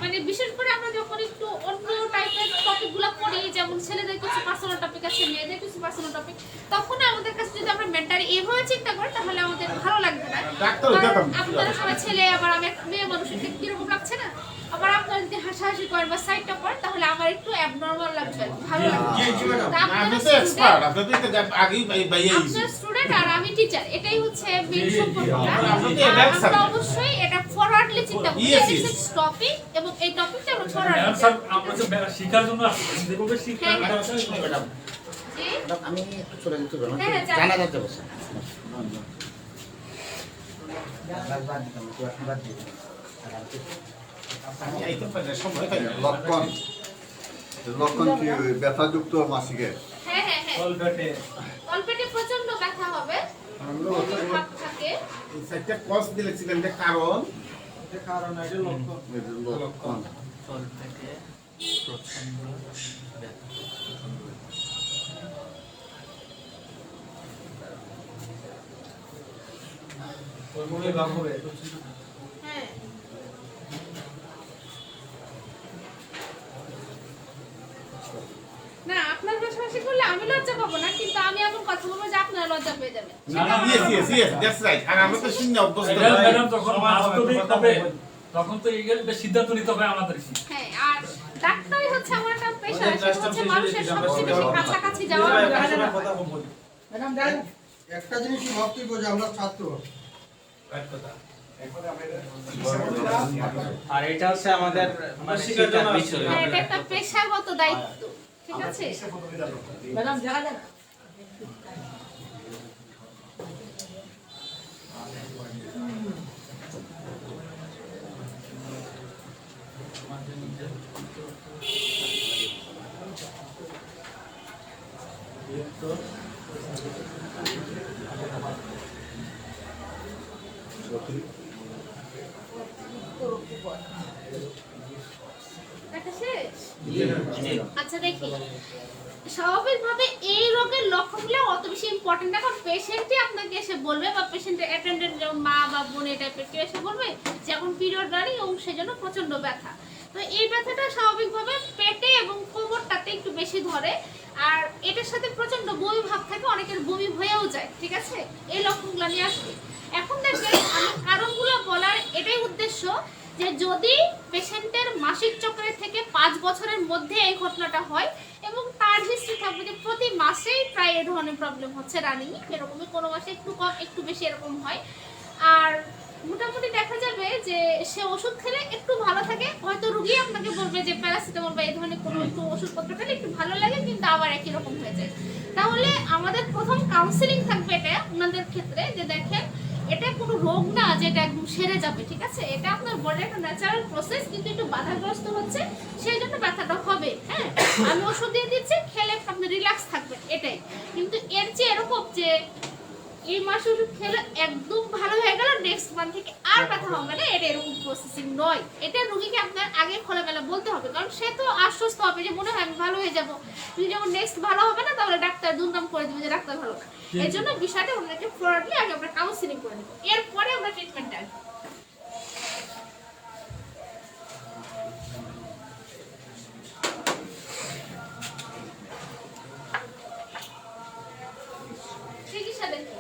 মানে বিশেষ করে আমরা যখন একটু অন্য টাইপের টপিকগুলো পড়ি, যেমন ছেলেদের কিছু পার্সোনাল টপিক আছে, মেয়েদের কিছু পার্সোনাল টপিক, তখন আমাদের কাছে যদি আমরা মেন্টালি এভাবে চিন্তা করি তাহলে আমাদের ভালো লাগবে না। ডাক্তার কারণ দেখান। আপনারা সবাই ছেলে, আবার আমি একটা মেয়ে মানুষ, এটা কিরকম লাগছে না? আবার আপনারা যদি হাসাহাসি করেন বা সাইডটা করেন তাহলে আমার একটু অ্যাবনর্মাল লাগবে, ভালো লাগবে না। তা আপনি আপনারা তো এক্সপার্ট, আপনি তো আগেই বাইয়ে আপনার স্টুডেন্ট আর আমি টিচার, এটাই হচ্ছে মেইন সম্পর্ক। আপনি তো adult আমরা subject। অবশ্যই এটা ফরওয়ার্ডলি চিন্তা করি, Yes, এটা yes. টপিক এবং এই টপিকটা আমরা ফরওয়ার্ডলি স্যার আমরা তো শিক্ষার জন্য আসছি, যেভাবে শিক্ষা হ্যাঁ, হ্যাঁ। ম্যাডাম, জি। আমি একটু চলে যেতে পারবো, হ্যাঁ, হ্যাঁ, যান। জানা যাচ্ছে বসে। আমি আইতে পারি না, সময় পাই না। লক্ষণ লক্ষণ কি ওই ব্যথাযুক্ত মাসিকের? হ্যাঁ, হ্যাঁ, হ্যাঁ। তলপেটে প্রচন্ড ব্যথা হবে, বমি ভাব থাকে। এই সাইডটা কস দিলেছিলেন, যে কারণ এর লক্ষণ তলপেটে প্রচন্ড ব্যথা। হ্যাঁ। না, আপনার পাশাপাশি করলে আমি লজ্জা পাবো না, কিন্তু আমি এমন কথা বলবো যে আপনারা লজ্জা পেয়ে যাবেন। yes, that's right. আর আমরা তো শূন্য অভ্যস্ত। ম্যাডাম যখন বাস্তবিক হবে তখন তো এগুলো সিদ্ধান্ত নিতে হবে আমাদের। হ্যাঁ, আর ডাক্তারই হচ্ছে আমার একটা পেশা, সেটা হচ্ছে মানুষের সবচেয়ে বেশি কাছাকাছি যাওয়া। ম্যাডাম দেখ, একটা জিনিস ভাবতে হবে যে আমরা ছাত্র, আর এটা হচ্ছে আমাদের মানে শিক্ষার বিষয়। হ্যাঁ, এটা একটা পেশাগত দায়িত্ব, ঠিক আছে? ম্যাডাম দেখা যাক। দেখা শেষ? আচ্ছা, দেখি স্বাভাবিকভাবে এই রোগের লক্ষণগুলো অত বেশি ইম্পর্টেন্ট না, কারণ পেশেন্টই আপনাকে এসে বলবে বা পেশেন্টের অ্যাটেন্ডেন্ট যেমন মা বা বোন এই টাইপের কেউ এসে বলবে যে এখন পিরিয়ড রানিং এবং সেজন্য প্রচন্ড ব্যথা। তো এই ব্যথাটা স্বাভাবিকভাবে পেটে এবং কোমরটাতে একটু বেশি ধরে, আর এটার সাথে প্রচন্ড বমি ভাব থাকে, অনেকের বমি হয়েও যায়, ঠিক আছে? এই লক্ষণগুলো নিয়ে আসবে। এখন দেখবেন আমি কারণগুলো বলার এটাই উদ্দেশ্য যে যদি পেশেন্টের মাসিক চক্রের থেকে 5 বছরের মধ্যে এই ঘটনাটা হয় এবং তার হিস্ট্রি থাকবে যে প্রতি মাসেই প্রায় এই ধরনের প্রবলেম হচ্ছে রানিং, এরকমই কোনো মাসে একটু কম একটু বেশি এরকম হয়, আর মোটামুটি দেখা যাবে যে সে ওষুধ খেলে একটু ভালো থাকে, হয়তো রুগী আপনাকে বলবে যে প্যারাসিটামল বা এই ধরনের কোনো একটু ওষুধপত্র খেলে একটু ভালো লাগে, কিন্তু আবার একই রকম হয়ে যায়। তাহলে আমাদের প্রথম কাউন্সিলিং থাকবে এটা ওনাদের ক্ষেত্রে, যে দেখেন এটা কোনো রোগ না যেটা একদম সেরে যাবে, ঠিক আছে? এটা আপনার বডির একটা ন্যাচারাল প্রসেস, কিন্তু একটু বাধাগ্রস্ত হচ্ছে, সেই জন্য ব্যথাটা হবে। হ্যাঁ, আমি ওষুধ দিয়ে দিচ্ছি, খেলে আপনি রিল্যাক্স থাকবেন, এটাই। কিন্তু এর চেয়ে এরকম যে এই মাসে ওষুধ খেলে একদম ভালো হয়ে গেল, নেক্সট মান্থ থেকে আর ব্যথা হবে না, এটা এরকম প্রসেসিং নয়। এটা রোগীকে আপনার আগে খোলামেলা বলতে হবে, কারণ সে তো আশ্বস্ত হবে যে মনে হয় আমি ভালো হয়ে যাবো। যদি যখন নেক্সট ভালো হবে না, তাহলে ডাক্তার দুর্নাম করে দেবে যে ডাক্তার ভালো না। এর জন্য বিষয়টা ওনাকে ফরওয়ার্ডলি আগে আমরা কাউন্সিলিং করে নেব, এরপরে আমরা ট্রিটমেন্টটা আসবো। চিকিৎসা দেখি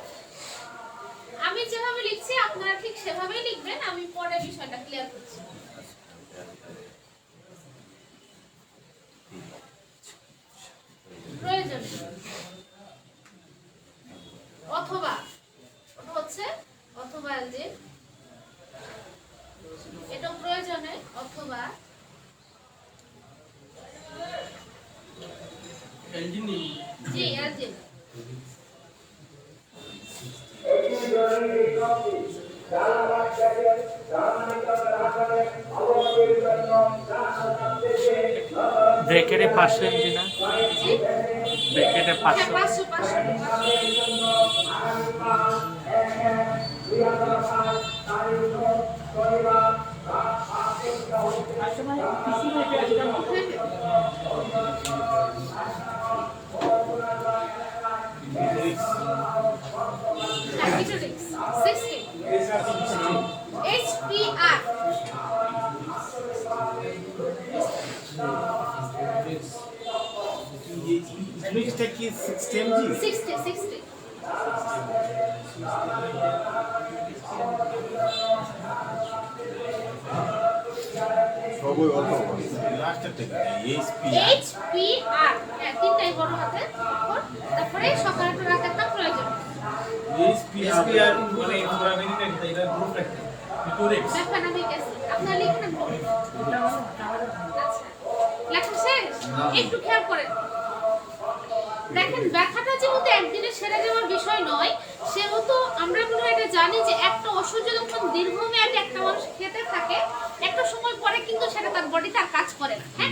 আমি যেভাবে লিখছি আপনারা ঠিক সেভাবেই লিখবেন, আমি পরে বিষয়টা ক্লিয়ার করছি। প্রয়োজন অথবা ওটা হচ্ছে অথবা অ্যালজিন, এটা প্রয়োজনে অথবা জি অ্যালজিন। ব্রেকেটে 500 এমজি না, ব্রেকেটে 500। 60 HPR মিক্সটা কি 60 mg? 60 সবই অল্প লাস্টের থেকে এইচপি HPR, হ্যাঁ তিনটাই বড় হাতে, তারপরে সকালে একটা রাতে একটা প্রয়োজন। এসপিআর মানে পুরো মেডিকেল এটা গ্রুপ রাখতে ভিটোরেক্স মেফেনামিক অ্যাসিড আপনারা লিখে নেন। আচ্ছা লেখা শেষ, একটু খেয়াল করেন। দেখেন ব্যথাটা যেহেতু একদিনে সেরে যাওয়ার বিষয় নয়, সেহেতু আমরা মনে হয় এটা জানি যে একটা ওষুধ যখন দীর্ঘমেয়াদী একটা মানুষ খেতে থাকে, একটা সময় পরে কিন্তু সেটা তার বডিতে আর কাজ করে না, হ্যাঁ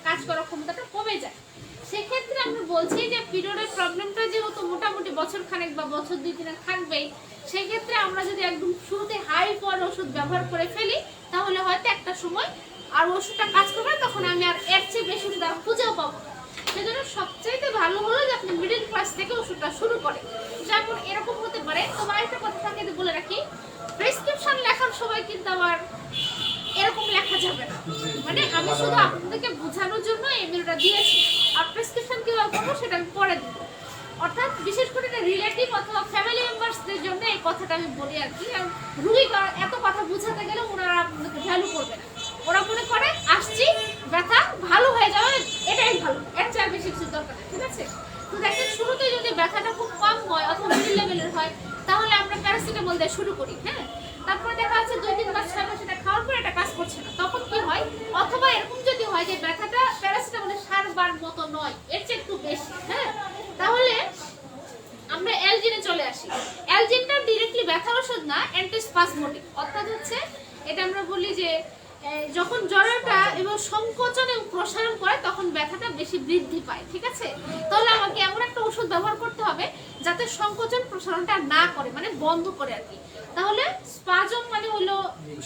কাজ করার ক্ষমতাটা কমে যায়। সেক্ষেত্রে আমরা বলছি যে পিরিয়ডের প্রবলেমটা যেহেতু মোটামুটি বছর খানেক বা বছর 2-3 থাকবেই, সেক্ষেত্রে আমরা যদি একদম শুরুতে হাই পাওয়ার ওষুধ ব্যবহার করে ফেলি, তাহলে হয়তো একটা সময় আর ওষুধটা কাজ করবে, তখন আমি আর এর চেয়ে বেশি ওষুধ আর খুঁজেও পাবো না। সেজন্য সবচাইতে ভালো হলো যে আপনি মিডল ক্লাস থেকে ওষুধটা শুরু করেন। যেমন এরকম হতে পারে, তোমার একটা কথা থাকে বলে রাখি, প্রেসক্রিপশন লেখার সময় কিন্তু আবার এরকম লেখা যাবে না। মানে আমি শুধু আপনাদেরকে বোঝানোর জন্য এই ভিডিওটা দিয়েছি, আর প্রেসক্রিপশন কিভাবে করবো সেটা আমি পরে দিব। অর্থাৎ বিশেষ করে এটা রিলেটিভ অথবা ফ্যামিলি মেম্বার্সদের জন্য এই কথাটা আমি বলি আর কি। আর রুগী এত কথা বোঝাতে গেলে ওনারা আপনাকে ভ্যালু করবে না, ওরা মনে করে আসছি ব্যথা ভালো হয়ে যাবে, এটাই ভালো, এর চেয়ে বেশি কিছু দরকার নেই, ঠিক আছে? তো দেখেন শুরুতে যদি ব্যথাটা খুব কম হয় অথবা মিডল লেভেলের হয়, তাহলে আমরা প্যারাসিটামল দিয়ে শুরু করি, হ্যাঁ। তারপরে দেখা যাচ্ছে 2-3 মাস 6 মাস এটা খাওয়ার পর এটা কাজ করছে না, তখন কি হয়? অথবা এরকম যদি হয় যে ব্যথাটা প্যারাসিটামলের 7 বার মতো নয়, এর চেয়ে একটু বেশি, হ্যাঁ, তাহলে আমরা অ্যালজিনে চলে আসি। অ্যালজিনটা ডাইরেক্টলি ব্যথার ওষুধ না, অ্যান্টিস্পাজমোটিক। অর্থাৎ হচ্ছে এটা আমরা বলি যে যখন জ্বরটা এবং সংকোচন এবং প্রসারণ করে তখন ব্যথাটা বেশি বৃদ্ধি পায়, ঠিক আছে? তাহলে আমাকে এমন একটা ওষুধ ব্যবহার করতে হবে যাতে সংকোচন প্রসারণটা না করে, মানে বন্ধ করে আর কি। তাহলে স্পাজম মানে হলো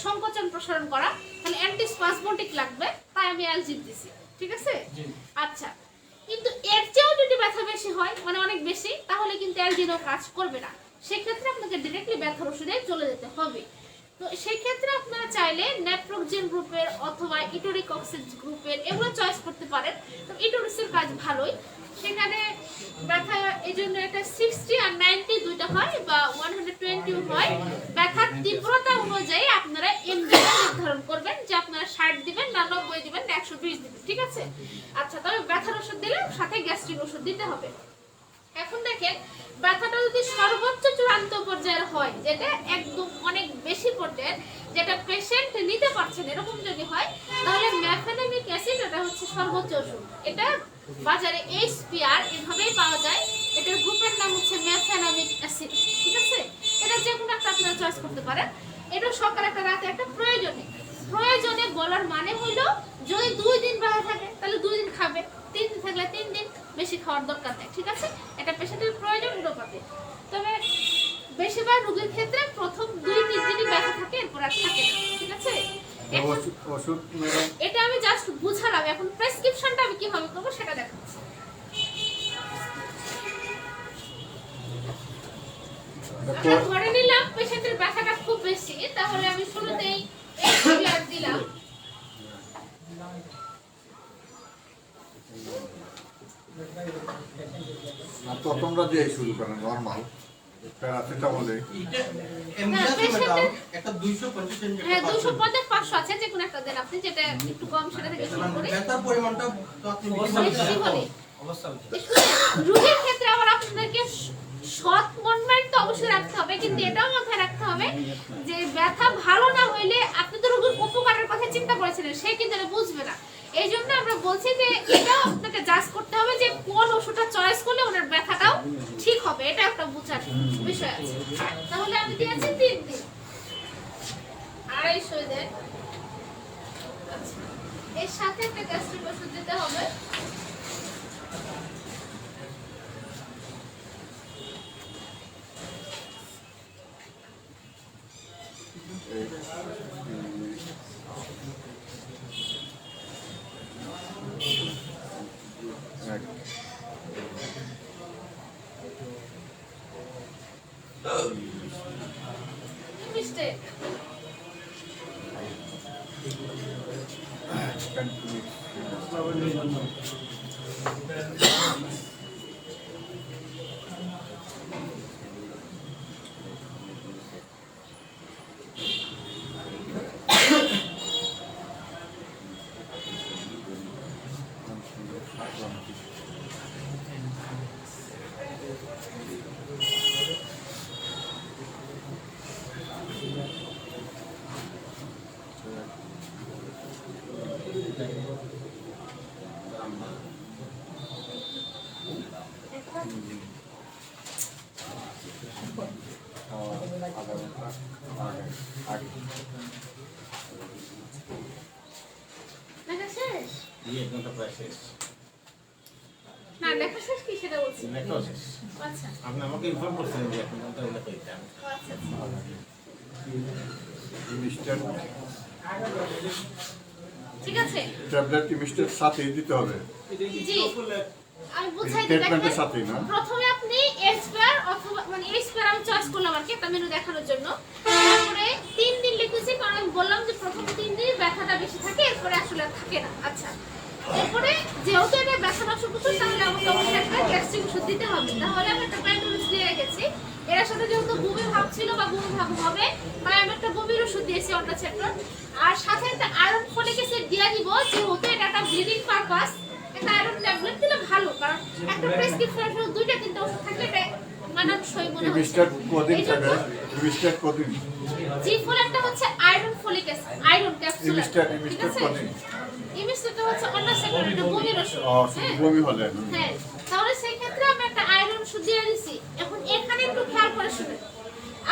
সংকোচন প্রসারণ করা, তাহলে অ্যান্টিস্পাজমোটিক লাগবে, তাই আমি অ্যালজিন দিছি, ঠিক আছে? আচ্ছা, কিন্তু এর চেয়েও যদি ব্যথা বেশি হয়, মানে অনেক বেশি, তাহলে কিন্তু অ্যালজিনও কাজ করবে না। সেক্ষেত্রে আপনাকে ডিরেক্টলি ব্যথার ওষুধে চলে যেতে হবে। তো সেই ক্ষেত্রে আপনারা চাইলে নেপ্রোক্সেন গ্রুপের অথবা ইটোরিকক্সিন গ্রুপের এগুলো চয়েস করতে পারেন। তো ইটোরিক্সের কাজ ভালোই, সেখানে ব্যথা এই জন্য এটা 60 আর 90 দুইটা হয়, বা 120 হয়। ব্যথার তীব্রতা অনুযায়ী আপনারা এমজি নির্ধারণ করবেন যে আপনারা 60 দিবেন না 90 দিবেন না 120 দিবেন, ঠিক আছে? আচ্ছা, তবে ব্যথার ওষুধ দিলে সাথে গ্যাস্ট্রিক ওষুধ দিতে হবে। এখন দেখেন ব্যথাটা যদি সর্বোচ্চ চূড়ান্ত পর্যায়ের হয়, যেটা একদম অনেক বেশি পর্যায়ের, যেটা পেশেন্ট নিতে পারছেন, এরকম যদি হয়, তাহলে মেফেনামিক অ্যাসিড এটা হচ্ছে সর্বোচ্চ ওষুধ। এটা বাজারে HPR এভাবেই পাওয়া যায়, এটার গ্রুপের নাম হচ্ছে মেফেনামিক অ্যাসিড, ঠিক আছে? এটা যে কোনো একটা আপনারা চয়েস করতে পারেন। এটা সকালে একটা রাতে একটা প্রয়োজনে বলার মানে হলো যদি 2 দিন ব্যথা থাকে তাহলে 2 দিন খাবে, 3 দিন থাকলে 3 দিন, বেশি খাওয়ার দরকার নেই, ঠিক আছে? এটা পেশেন্টের প্রয়োজন অনুপাতে। তবে বেশিরভাগ রোগীর ক্ষেত্রে প্রথম 2-3 দিনই ব্যথা থাকে, এরপর আর থাকে না, ঠিক আছে? ওষুধ ম্যাডাম এটা আমি জাস্ট বুঝালাম, এখন প্রেসক্রিপশনটা আমি কিভাবে করবো সেটা দেখাচ্ছি। আমরা ধরে নিলাম পেশেন্টের ব্যথাটা খুব বেশি, তাহলে আমি শুরুতেই এক্সপিআর দিলাম। তোমরা দিয়ে শুরু করেন নর্মাল প্যারাসিটামলে। এমনি আছে ম্যাডাম একটা 250 এমজি। হ্যাঁ 250 500 আছে, যে কোনো একটা দেন আপনি, যেটা একটু কম সেটা থেকে শুরু করে। ব্যথার পরিমাণটা তো আপনি বেশি হলে রোগীর ক্ষেত্রে আবার আপনাদেরকে সৎ মনমেন্ট তো অবশ্যই রাখতে হবে, কিন্তু এটাও মাথায় রাখতে হবে যে ব্যথা ভালো না হইলে আপনি তো রোগীর উপকারের কথা চিন্তা করেছিলেন, সে কিন্তু এটা বুঝবে না। এই জন্য আমরা বলছি যে এটাও আপনাকে জাজ করতে হবে যে কোন ওষুধটা চয়েস করলে ওনার ব্যথাটাও ঠিক হবে, এটা একটা বোঝার বিষয় আছে। তাহলে আমি দিয়েছি 3 দিন 250 দেন। আচ্ছা, এর সাথে একটা গ্যাস্ট্রিক ওষুধ দিতে হবে। মিস্টেক লেখা শেষ? প্রায় শেষ। না লেখা শেষ কি সেটা বলছি। লেখাও শেষ। আচ্ছা আপনি আমাকে ইনফর্ম করছিলেন যে এখন পর্যন্ত লেখা দিতাম। আচ্ছা ইমিস্টার ঠিক আছে। ট্যাবলেট ইমিস্টার সাথেই দিতে হবে। জি আমি বুঝাই দিই। ট্রিটমেন্টের সাথেই না? প্রথমে আপনি এক্সপায়ার অথবা মানে এক্সপায়ার আমি চয়েস করলাম আর কি একটা মেনু দেখানোর জন্য। তারপরে 3 দিন লিখেছি কারণ আমি বললাম যে প্রথম 3 দিন ব্যথাটা বেশি থাকে, এরপরে আসলে আর থাকে না। আচ্ছা এরপরে যেহেতু এটা ব্যথা ওষুধ তাহলে আমাকে অবশ্যই একটা গ্যাস্ট্রিক ওষুধ দিতে হবে। তাহলে আমি একটা প্যান্টোলিস দিয়ে রেখেছি। এর সাথে যেহেতু বমি ভাব ছিল বা বমি ভাব হবে তাই আমি একটা বমির ওষুধ দিয়েছি অন্টাসেট্রন, আর সাথে একটা আয়রন ফলিক অ্যাসিড দিয়ে দিব, যেহেতু এটা একটা ব্লিডিং পারপাস। একটা আয়রন ট্যাবলেট দিলে ভালো, কারণ একটা প্রেসক্রিপশন শুধু 2-3 ওষুধ থাকলে এটা মানানসই মনে হয়। ইমিস্টার কদিন থাকে? ইমিস্টার কদিন? জি ফুল একটা হচ্ছে iron folic acid, iron capsule. ইমিস্টার ঠিক আছে কদিন? ইমিস্টারটা হচ্ছে অন্টাসেট্রন, এটা বমির ওষুধ। শুধু বমি হলে হ্যাঁ তাহলে সেই ক্ষেত্রে আমি একটা আয়রন ওষুধ দিয়ে দিছি। এখন এখানে একটু খেয়াল করে শুনুন,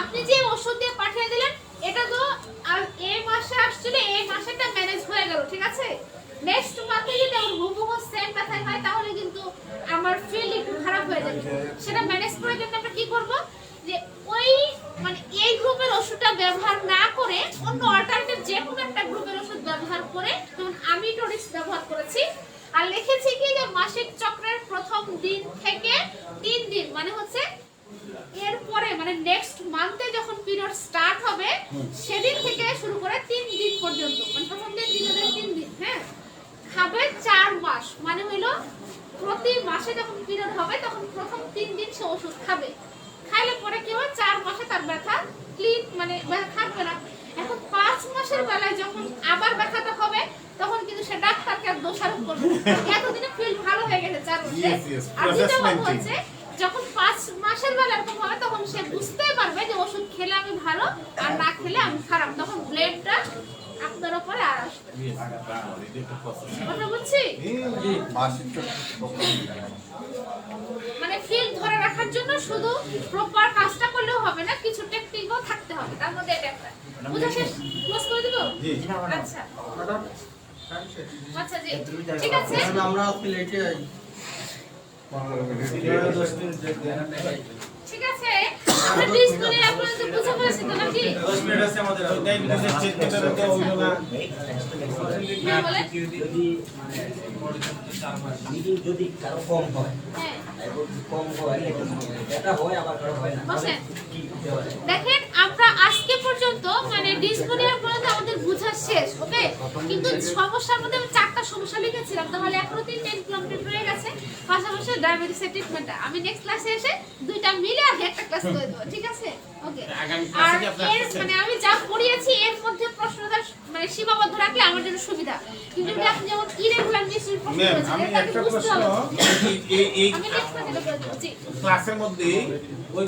আপনি যে ওষুধ দিয়ে পাঠিয়ে দিলেন এটা তো আর এই মাসে আসছিল, এই মাসেটা ম্যানেজ হয়ে গেল, ঠিক আছে? নেক্সট মাসে যদি আমার হুবহু সেম ব্যথা হয় তাহলে কিন্তু আমার ফিল একটু খারাপ হয়ে যাবে। সেটা ম্যানেজ করার জন্য আমরা কি করব যে ওই মানে এই গ্রুপের ওষুধটা ব্যবহার না করে অন্য অল্টারনেটিভ যে কোনো একটা গ্রুপের ওষুধ ব্যবহার করে, যেমন আমি টোরিস ব্যবহার করেছি। আর লিখেছি কি যে মাসিক চক্রের প্রথম দিন থেকে 3 দিন মানে হচ্ছে এরপরে মানে নেক্সট মান্থে যখন পিরিয়ড স্টার্ট হবে সেদিন থেকে শুরু করে 3 দিন পর্যন্ত, মানে প্রথম দিন 3 দিন, হ্যাঁ খাবে 4 মাস, মানে হলো প্রতি মাসে যখন পিরিয়ড হবে তখন প্রথম 3 দিন সে ওষুধ খাবে। খাইলে পরে কি হয় 4 মাসে তার ব্যথা ক্লিন মানে ব্যথা থাকবে না। এখন 5 মাসের বেলায় যখন আবার ব্যথাটা হবে তখন কিন্তু সে ডাক্তারকে আর দোষারোপ করবে। এতদিনে ফিল ভালো হয়ে গেছে 4 মাসে। আর যেটা হচ্ছে যখন 5 মাসের বেলা এরকম হবে তখন সে বুঝতে পারবে যে ওষুধ খেলে আমি ভালো আর না খেলে আমি খারাপ, তখন ব্লেডটা আপনার উপরে আর আসবে। কথা বুঝছি? মানে ফিল ধরে রাখার জন্য শুধু প্রপার কাজটা করলেও হবে না, কিছু টেকনিক তার মধ্যে এটা একটা বুঝা শেষ ক্লোজ করে দিব জি আচ্ছা ম্যাডাম টাইম শেষ। আচ্ছা জি ঠিক আছে ম্যাডাম, আমরা আজকে লেটে আই। ঠিক আছে আমরা ডিসপ্লে আপনারা তো বুঝা পেরেছেন তো নাকি ওইটাই বুঝে চেক করে তো হইলো না হ্যাঁ বলেন যদি মিটিং যদি কারো কম হয় হ্যাঁ এবং কম হয় এটা হয় আবার কারো হয় না বসেন। কি করতে হয় দেখেন আমরা আজকে পর্যন্ত মানে ডিসপ্লে পর্যন্ত আমাদের বোঝা শেষ ওকে কিন্তু সমস্যার মধ্যে আমি 4টা সমস্যা লিখেছিলাম তাহলে এখনো 3টা ইনকমপ্লিট রয়ে গেছে পাশাপাশি ডায়াবেটিস ট্রিটমেন্টটা আমি নেক্সট ক্লাসে এসে দুইটা মিলে আর একটা ক্লাস করে দেব ঠিক আছে ওকে আগামী আর ক্লাসে কি আপনি এর আসছেন? মানে আমি যা পড়িয়েছি এর মধ্যে প্রশ্নটা মানে সীমাবদ্ধ রাখলে আমার জন্য সুবিধা কিন্তু যদি আপনি যেমন ইরেগুলার মিসিং প্রশ্ন ম্যাম করেছেন আমি এটা একটা বুঝতে প্রশ্ন হবে এই আমি নেক্সট ক্লাসে করে দেব জি ক্লাসের মধ্যে ওই